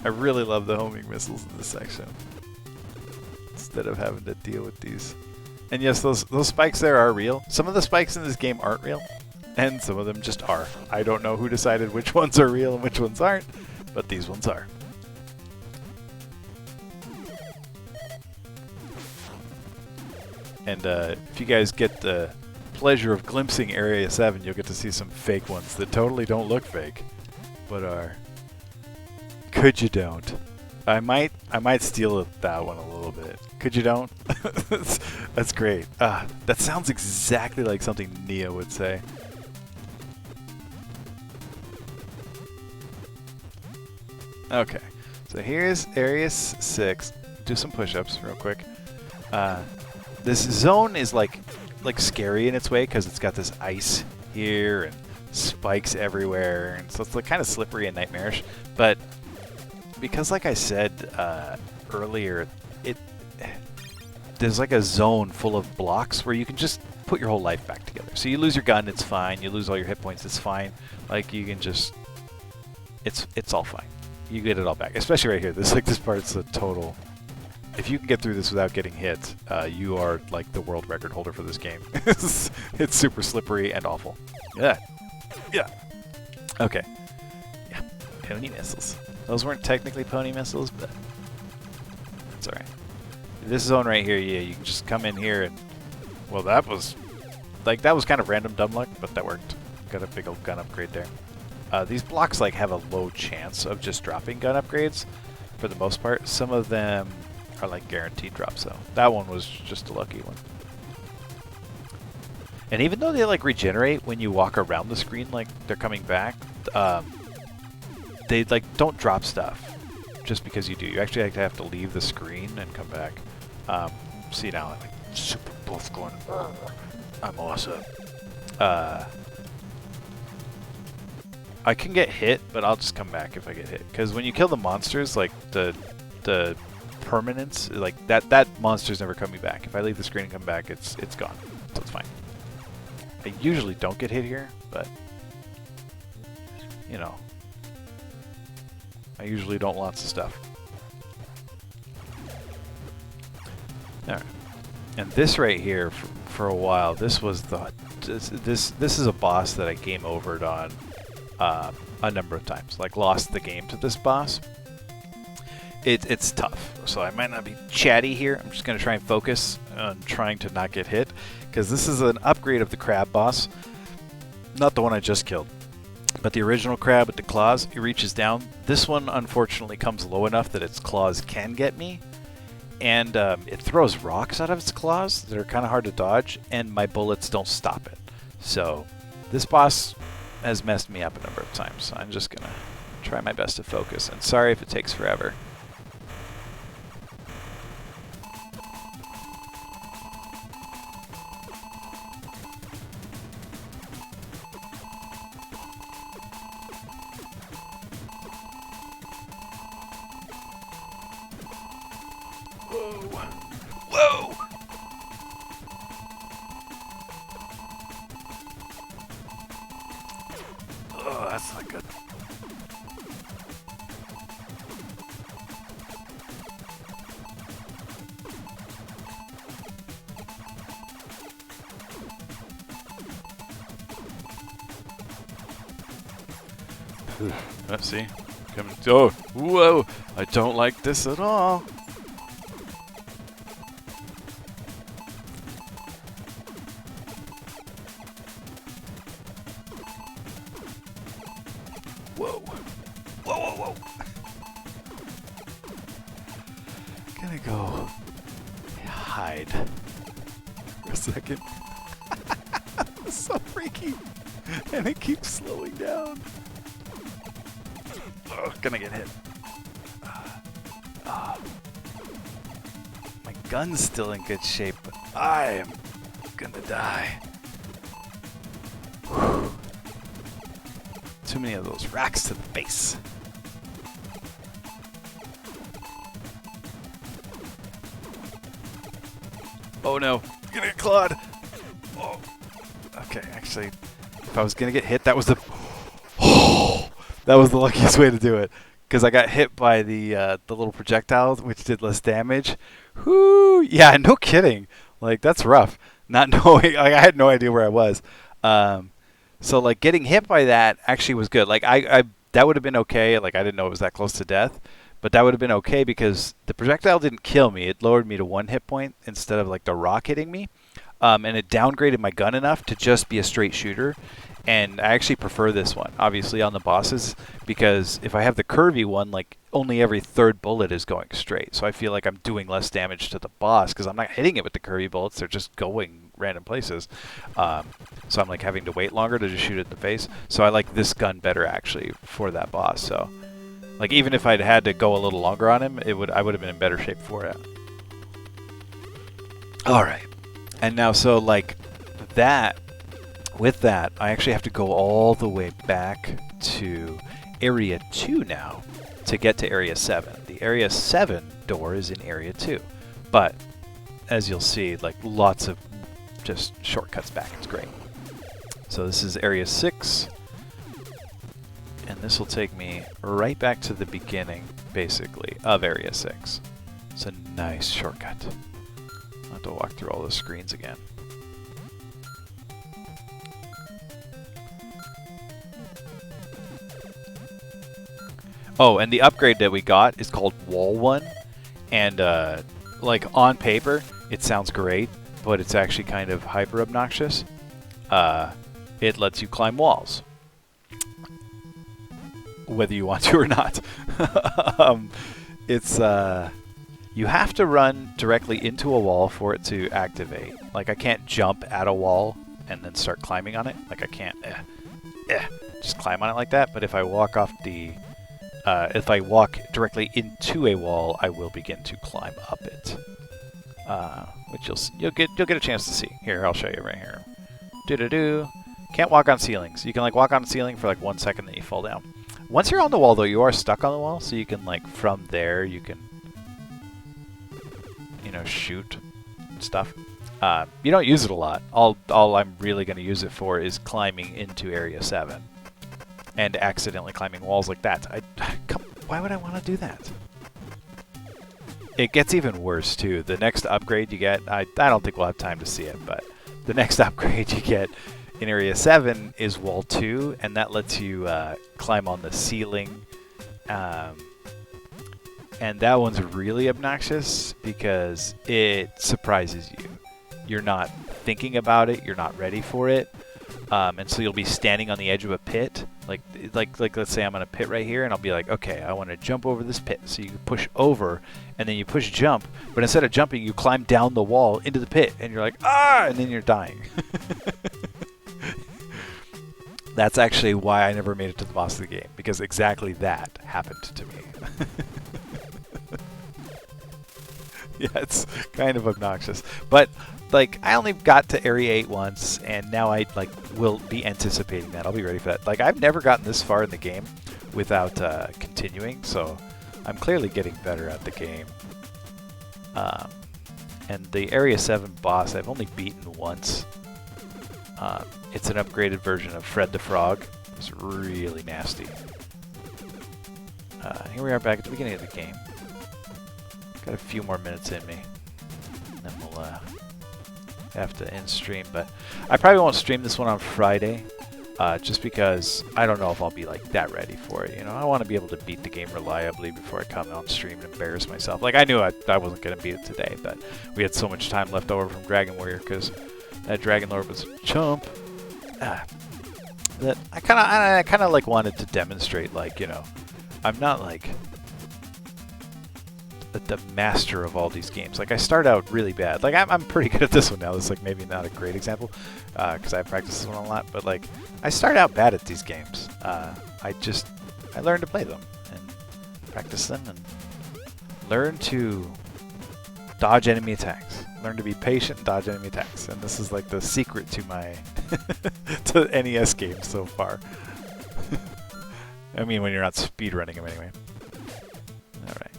I really love the homing missiles in this section. Instead of having to deal with these. And yes, those spikes there are real. Some of the spikes in this game aren't real. And some of them just are. I don't know who decided which ones are real and which ones aren't. But these ones are. And if you guys get the pleasure of glimpsing Area 7, you'll get to see some fake ones that totally don't look fake, but are. Could you don't? I might steal that one a little bit. Could you don't? That's great. That sounds exactly like something Neo would say. Okay, so here's Area 6. Do some push-ups real quick. This zone is like scary in its way because it's got this ice here and spikes everywhere, and so it's like kind of slippery and nightmarish. But because, like I said earlier, there's like a zone full of blocks where you can just put your whole life back together. So you lose your gun, it's fine. You lose all your hit points, it's fine. Like you can just, it's all fine. You get it all back. Especially right here. This part's a total. If you can get through this without getting hit, you are like the world record holder for this game. It's super slippery and awful. Yeah. Yeah. Okay. Yeah. Pony missiles. Those weren't technically pony missiles, but it's alright. This zone right here, yeah, you can just come in here and, well, that was kind of random dumb luck, but that worked. Got a big old gun upgrade there. These blocks like have a low chance of just dropping gun upgrades for the most part. Some of them are like guaranteed drops though. That one was just a lucky one. And even though they like regenerate when you walk around the screen like they're coming back, they like don't drop stuff just because you do. You actually have to leave the screen and come back. See now I'm like super buff going, I'm awesome. I can get hit, but I'll just come back if I get hit. Because when you kill the monsters, like the permanence, like that monster's never coming back. If I leave the screen and come back, it's gone. So it's fine. I usually don't get hit here, but you know, I usually don't lots of stuff. Alright. And this right here, for a while, this was the this is a boss that I game overed on a number of times. Like lost the game to this boss. It's tough, so I might not be chatty here. I'm just going to try and focus on trying to not get hit, because this is an upgrade of the crab boss. Not the one I just killed, but the original crab with the claws. It reaches down. This one, unfortunately, comes low enough that its claws can get me, and it throws rocks out of its claws that are kind of hard to dodge, and my bullets don't stop it. So this boss has messed me up a number of times, so I'm just going to try my best to focus, and sorry if it takes forever. Whoa! Oh, that's not good. Let's see. Coming. Oh, whoa! I don't like this at all. Whoa. Whoa, whoa, whoa. gonna go hide for a second. It's so freaky. And it keeps slowing down. Oh, gonna get hit. My gun's still in good shape, but I am gonna die. Whew. Too many of those racks to the face. Oh no, I'm gonna get clawed. Oh. Okay, actually, if I was gonna get hit, that was the that was the luckiest way to do it, because I got hit by the little projectile, which did less damage. Whoo! Yeah, no kidding. Like, that's rough. Not knowing, like, I had no idea where I was. So like getting hit by that actually was good. Like I that would have been okay. Like I didn't know it was that close to death, but that would have been okay because the projectile didn't kill me. It lowered me to 1 hit point instead of like the rock hitting me. And it downgraded my gun enough to just be a straight shooter. And I actually prefer this one, obviously, on the bosses, because if I have the curvy one, like, only every third bullet is going straight. So I feel like I'm doing less damage to the boss, because I'm not hitting it with the curvy bullets. They're just going random places. So I'm, like, having to wait longer to just shoot it in the face. So I like this gun better, actually, for that boss. So, like, even if I'd had to go a little longer on him, I would have been in better shape for it. All right. And now, so, like, that... With that, I actually have to go all the way back to Area 2 now to get to Area 7. The Area 7 door is in Area 2. But, as you'll see, like lots of just shortcuts back. It's great. So this is Area 6. And this will take me right back to the beginning, basically, of Area 6. It's a nice shortcut. I'll have to walk through all the screens again. Oh, and the upgrade that we got is called Wall 1, and like on paper, it sounds great, but it's actually kind of hyper obnoxious. It lets you climb walls, whether you want to or not. It's you have to run directly into a wall for it to activate. Like I can't jump at a wall and then start climbing on it. Like I can't just climb on it like that. But if I walk off the if I walk directly into a wall, I will begin to climb up it, which you'll get a chance to see. Here, I'll show you right here. Do. Can't walk on ceilings. You can like walk on a ceiling for like 1 second, then you fall down. Once you're on the wall, though, you are stuck on the wall, so you can like from there you can shoot stuff. You don't use it a lot. All I'm really going to use it for is climbing into Area 7. And accidentally climbing walls like that. Why would I want to do that? It gets even worse, too. The next upgrade you get, I don't think we'll have time to see it, but the next upgrade you get in Area 7 is Wall 2, and that lets you climb on the ceiling. And that one's really obnoxious because it surprises you. You're not thinking about it, you're not ready for it. And so you'll be standing on the edge of a pit, like let's say I'm on a pit right here, and I'll be like, okay, I want to jump over this pit. So you push over, and then you push jump, but instead of jumping, you climb down the wall into the pit, and you're like, ah, and then you're dying. That's actually why I never made it to the boss of the game, because exactly that happened to me. Yeah, it's kind of obnoxious, but like I only got to Area 8 once, and now I like will be anticipating that. I'll be ready for that. Like I've never gotten this far in the game without continuing, so I'm clearly getting better at the game. And the Area 7 boss I've only beaten once. It's an upgraded version of Fred the Frog. It's really nasty. Here we are back at the beginning of the game. Got a few more minutes in me, and then we'll have to end stream. But I probably won't stream this one on Friday, just because I don't know if I'll be like that ready for it. I want to be able to beat the game reliably before I come on stream and embarrass myself. Like I knew I wasn't gonna beat it today, but we had so much time left over from Dragon Warrior because that Dragon Lord was a chump. That I kind of like wanted to demonstrate, like I'm not like the master of all these games. Like I start out really bad. Like I'm pretty good at this one now. This is like maybe not a great example because I practice this one a lot. But like I start out bad at these games. I learn to play them and practice them and learn to dodge enemy attacks. Learn to be patient and dodge enemy attacks. And this is like the secret to my to NES games so far. I mean, when you're not speedrunning them anyway. All right.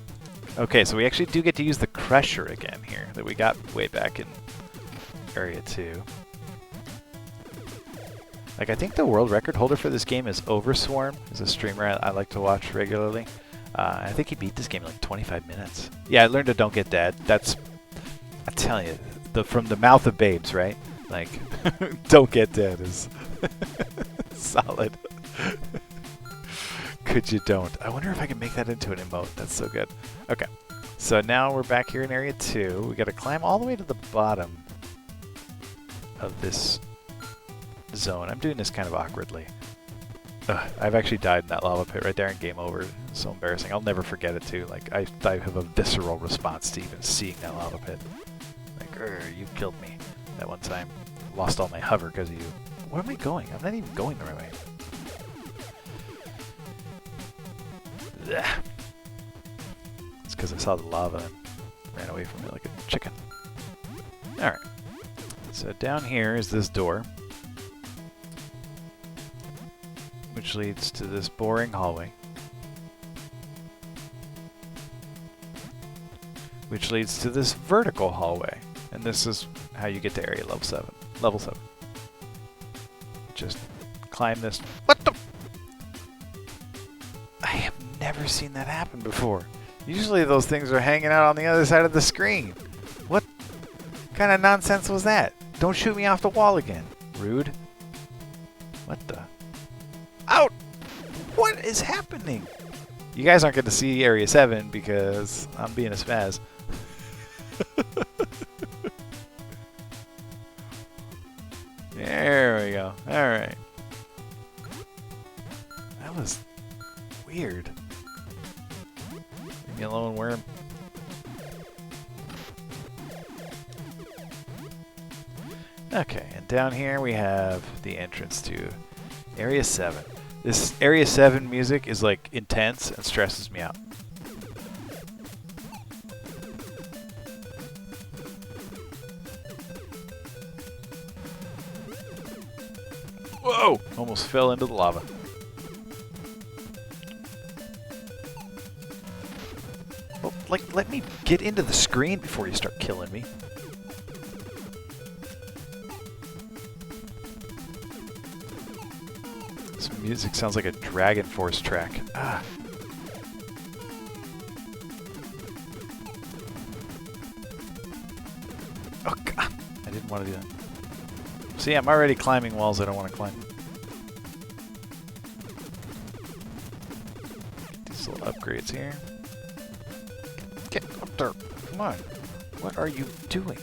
Okay, so we actually do get to use the Crusher again here that we got way back in Area 2. Like, I think the world record holder for this game is Overswarm. He's a streamer I like to watch regularly. I think he beat this game in like 25 minutes. Yeah, I learned to Don't Get Dead. That's, I tell you, from the mouth of babes, right? Like, Don't Get Dead is solid. Could you don't? I wonder if I can make that into an emote. That's so good. Okay, so now we're back here in Area 2. We got to climb all the way to the bottom of this zone. I'm doing this kind of awkwardly. Ugh, I've actually died in that lava pit right there and game over. It's so embarrassing. I'll never forget it too. Like I have a visceral response to even seeing that lava pit. Like, you killed me that one time. Lost all my hover because of you. Where am I going? I'm not even going the right way. It's because I saw the lava and ran away from it like a chicken. Alright. So down here is this door, which leads to this boring hallway, which leads to this vertical hallway. And this is how you get to area level 7. Level 7. Just climb this. What the? I have never seen that happen before. Usually those things are hanging out on the other side of the screen. What kind of nonsense was that? Don't shoot me off the wall again. Rude. What the? Out! What is happening? You guys aren't going to see Area 7 because I'm being a spaz. There we go. Alright. That was weird. Leave me alone, worm. Okay, and down here we have the entrance to Area 7. This Area 7 music is like intense and stresses me out. Whoa! Almost fell into the lava. Oh, like, let me get into the screen before you start killing me. This music sounds like a Dragon Force track. Ah. Oh, God. I didn't want to do that. See, I'm already climbing walls I don't want to climb. Get these little upgrades here. Get up there. Come on. What are you doing?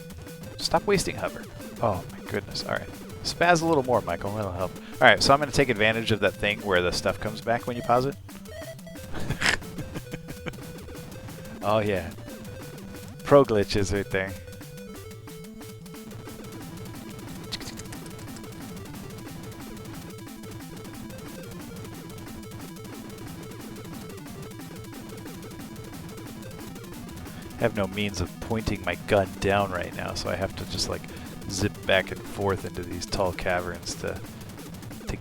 Stop wasting hover. Oh, my goodness. All right. Spaz a little more, Michael. That'll help. All right, so I'm going to take advantage of that thing where the stuff comes back when you pause it. Oh, yeah. Pro glitches right there. Have no means of pointing my gun down right now, so I have to just like zip back and forth into these tall caverns to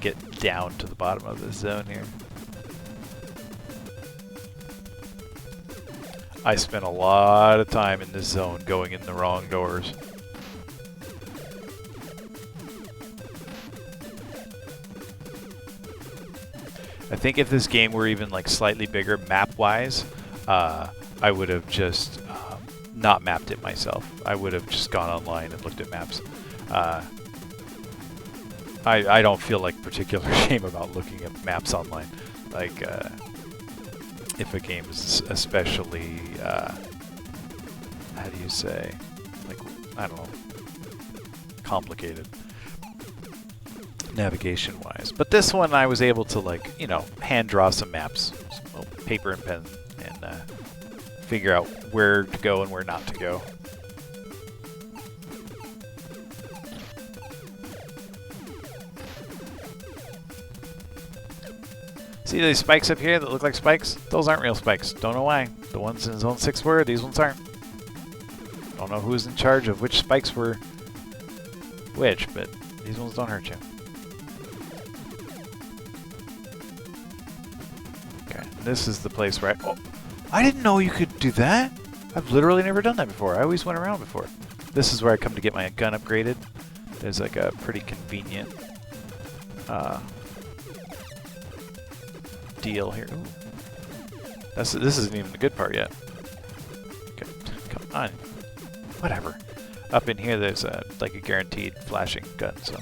get down to the bottom of this zone here. I spent a lot of time in this zone going in the wrong doors. I think if this game were even like slightly bigger map-wise, I would have just not mapped it myself. I would have just gone online and looked at maps. I don't feel like particular shame about looking at maps online. Like, if a game is especially, how do you say, like, I don't know, complicated navigation-wise. But this one I was able to, like, you know, hand draw some maps, some paper and pen, and figure out where to go and where not to go. See these spikes up here that look like spikes? Those aren't real spikes. Don't know why. The ones in Zone 6 were, these ones aren't. Don't know who's in charge of which spikes were which, but these ones don't hurt you. Okay, this is the place where I didn't know you could do that! I've literally never done that before. I always went around before. This is where I come to get my gun upgraded. There's like a pretty convenient deal here. Ooh. This isn't even the good part yet. Okay, come on. Whatever. Up in here there's like a guaranteed flashing gun, so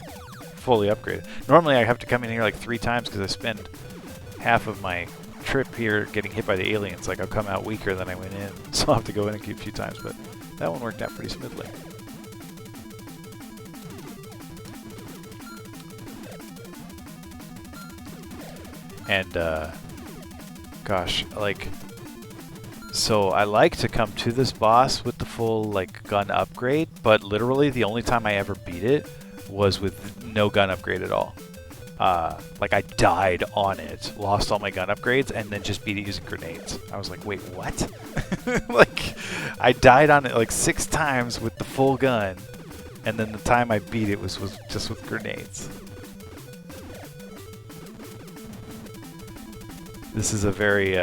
fully upgraded. Normally I have to come in here like 3 times because I spend half of my trip here getting hit by the aliens. Like I'll come out weaker than I went in, so I'll have to go in a few times, but that one worked out pretty smoothly. And gosh, like, so I like to come to this boss with the full like gun upgrade, but literally the only time I ever beat it was with no gun upgrade at all. Like I died on it, lost all my gun upgrades, and then just beat it using grenades. I was like, wait, what? Like, I died on it like 6 times with the full gun, and then the time I beat it was just with grenades. This is a very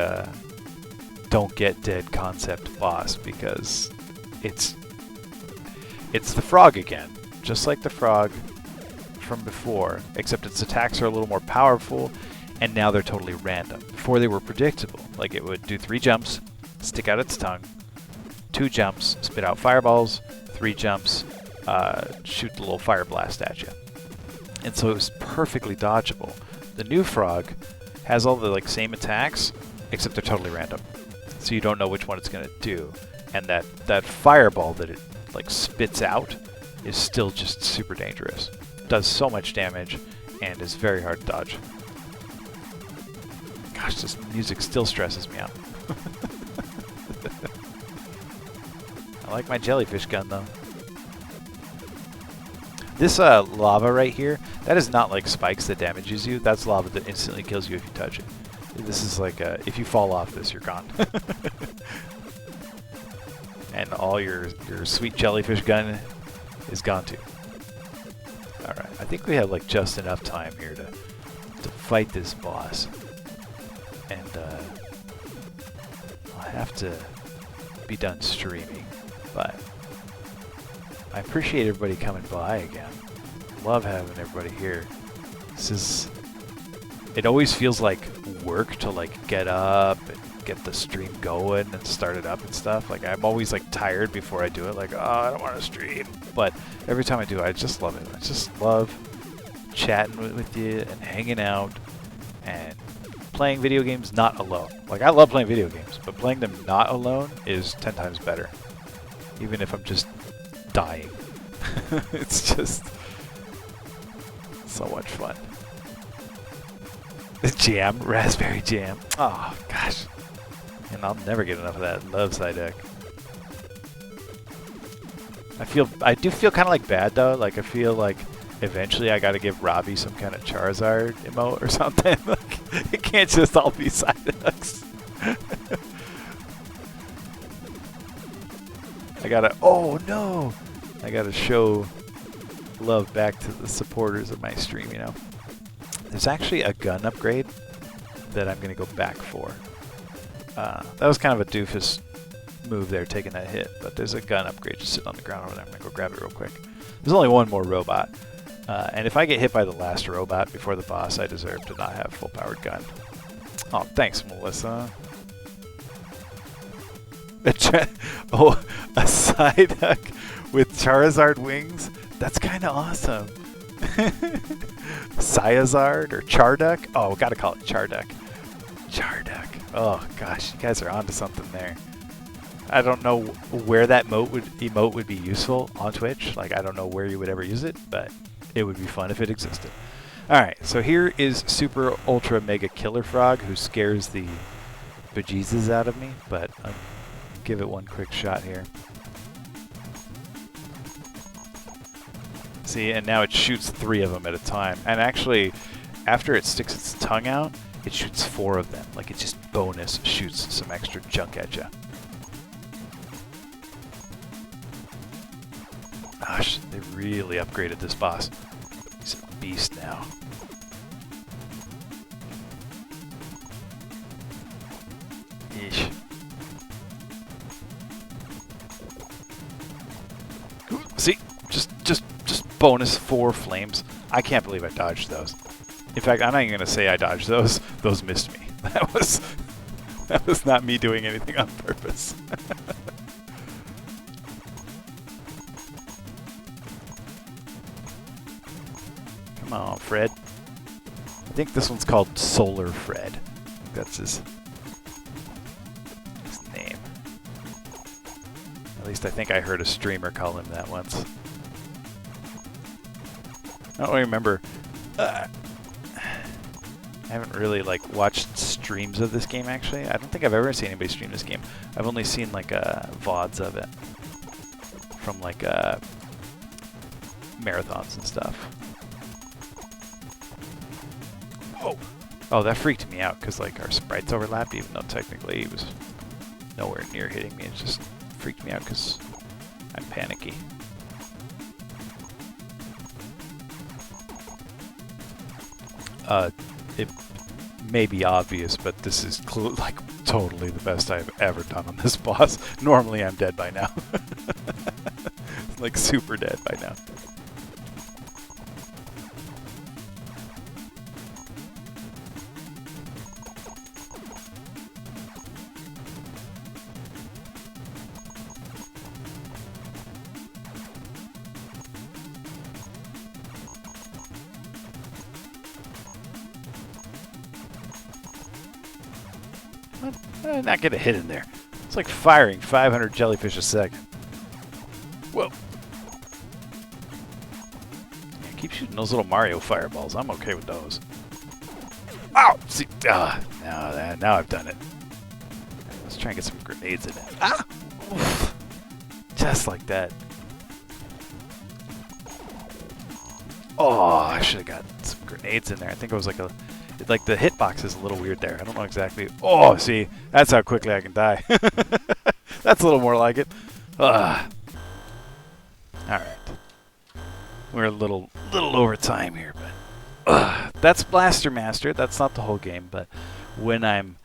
don't get dead concept boss because it's the frog again, just like the frog from before, except its attacks are a little more powerful, and now they're totally random. Before they were predictable, like it would do 3 jumps, stick out its tongue, 2 jumps, spit out fireballs, 3 jumps, shoot the little fire blast at you. And so it was perfectly dodgeable. The new frog has all the like same attacks, except they're totally random. So you don't know which one it's gonna do. And that fireball that it like spits out is still just super dangerous. Does so much damage and is very hard to dodge. Gosh, this music still stresses me out. I like my jellyfish gun though. This lava right here, that is not like spikes that damages you. That's lava that instantly kills you if you touch it. This is like if you fall off this, you're gone. And all your sweet jellyfish gun is gone too. Alright, I think we have like just enough time here to fight this boss. And I'll have to be done streaming, but I appreciate everybody coming by again. Love having everybody here. It always feels like work to like get up and get the stream going and start it up and stuff. Like I'm always like tired before I do it, like, oh, I don't want to stream. But every time I do, I just love it. I just love chatting with you and hanging out and playing video games not alone. Like I love playing video games, but playing them not alone is 10 times better. Even if I'm just dying. It's just so much fun. Jam, raspberry jam. Oh gosh, and I'll never get enough of that. Love side deck. I do feel kind of like bad though. Like I feel like eventually I got to give Robbie some kind of Charizard emote or something. Like it can't just all be side decks. I gotta. Oh no! I gotta show love back to the supporters of my stream, you know. There's actually a gun upgrade that I'm gonna go back for. That was kind of a doofus move there, taking that hit, but there's a gun upgrade just sitting on the ground over there. I'm gonna go grab it real quick. There's only one more robot, and if I get hit by the last robot before the boss, I deserve to not have a full-powered gun. Oh, thanks, Melissa. Oh, a Psyduck with Charizard wings? That's kind of awesome. Cyazard or Charduck? Oh, gotta call it Charduck. Charduck. Oh gosh, you guys are onto something there. I don't know where that emote would be useful on Twitch. Like, I don't know where you would ever use it, but it would be fun if it existed. Alright, so here is Super Ultra Mega Killer Frog, who scares the bejesus out of me, but give it one quick shot here. See, and now it shoots 3 of them at a time. And actually, after it sticks its tongue out, it shoots 4 of them. Like, it just bonus shoots some extra junk at you. Gosh, they really upgraded this boss. He's a beast now. Yeesh. See, just bonus 4 flames. I can't believe I dodged those. In fact, I'm not even gonna say I dodged those. Those missed me. That was not me doing anything on purpose. Come on, Fred. I think this one's called Solar Fred. That's his name. At least I think I heard a streamer call him that once. I don't remember. I haven't really like watched streams of this game actually. I don't think I've ever seen anybody stream this game. I've only seen like VODs of it from like marathons and stuff. Oh, that freaked me out because like our sprites overlapped, even though technically he was nowhere near hitting me. It just freaked me out because I'm panicky. It may be obvious, but this is like totally the best I've ever done on this boss. Normally I'm dead by now. Like super dead by now. How did I not get a hit in there? It's like firing 500 jellyfish a second. Whoa. Yeah, keep shooting those little Mario fireballs. I'm okay with those. Ow! See, now I've done it. Let's try and get some grenades in it. Ah! Oof. Just like that. Oh, I should have got some grenades in there. I think it was like the hitbox is a little weird there. I don't know exactly. Oh, see, that's how quickly I can die. That's a little more like it. All right, we're a little over time here, but that's Blaster Master. That's not the whole game, but when I'm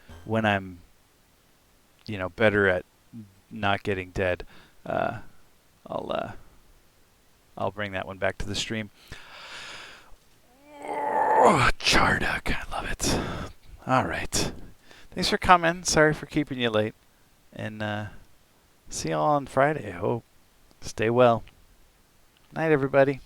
better at not getting dead, I'll bring that one back to the stream. Oh, Charduck, I love it. All right. Thanks for coming. Sorry for keeping you late. And see you all on Friday, I hope. Stay well. Night, everybody.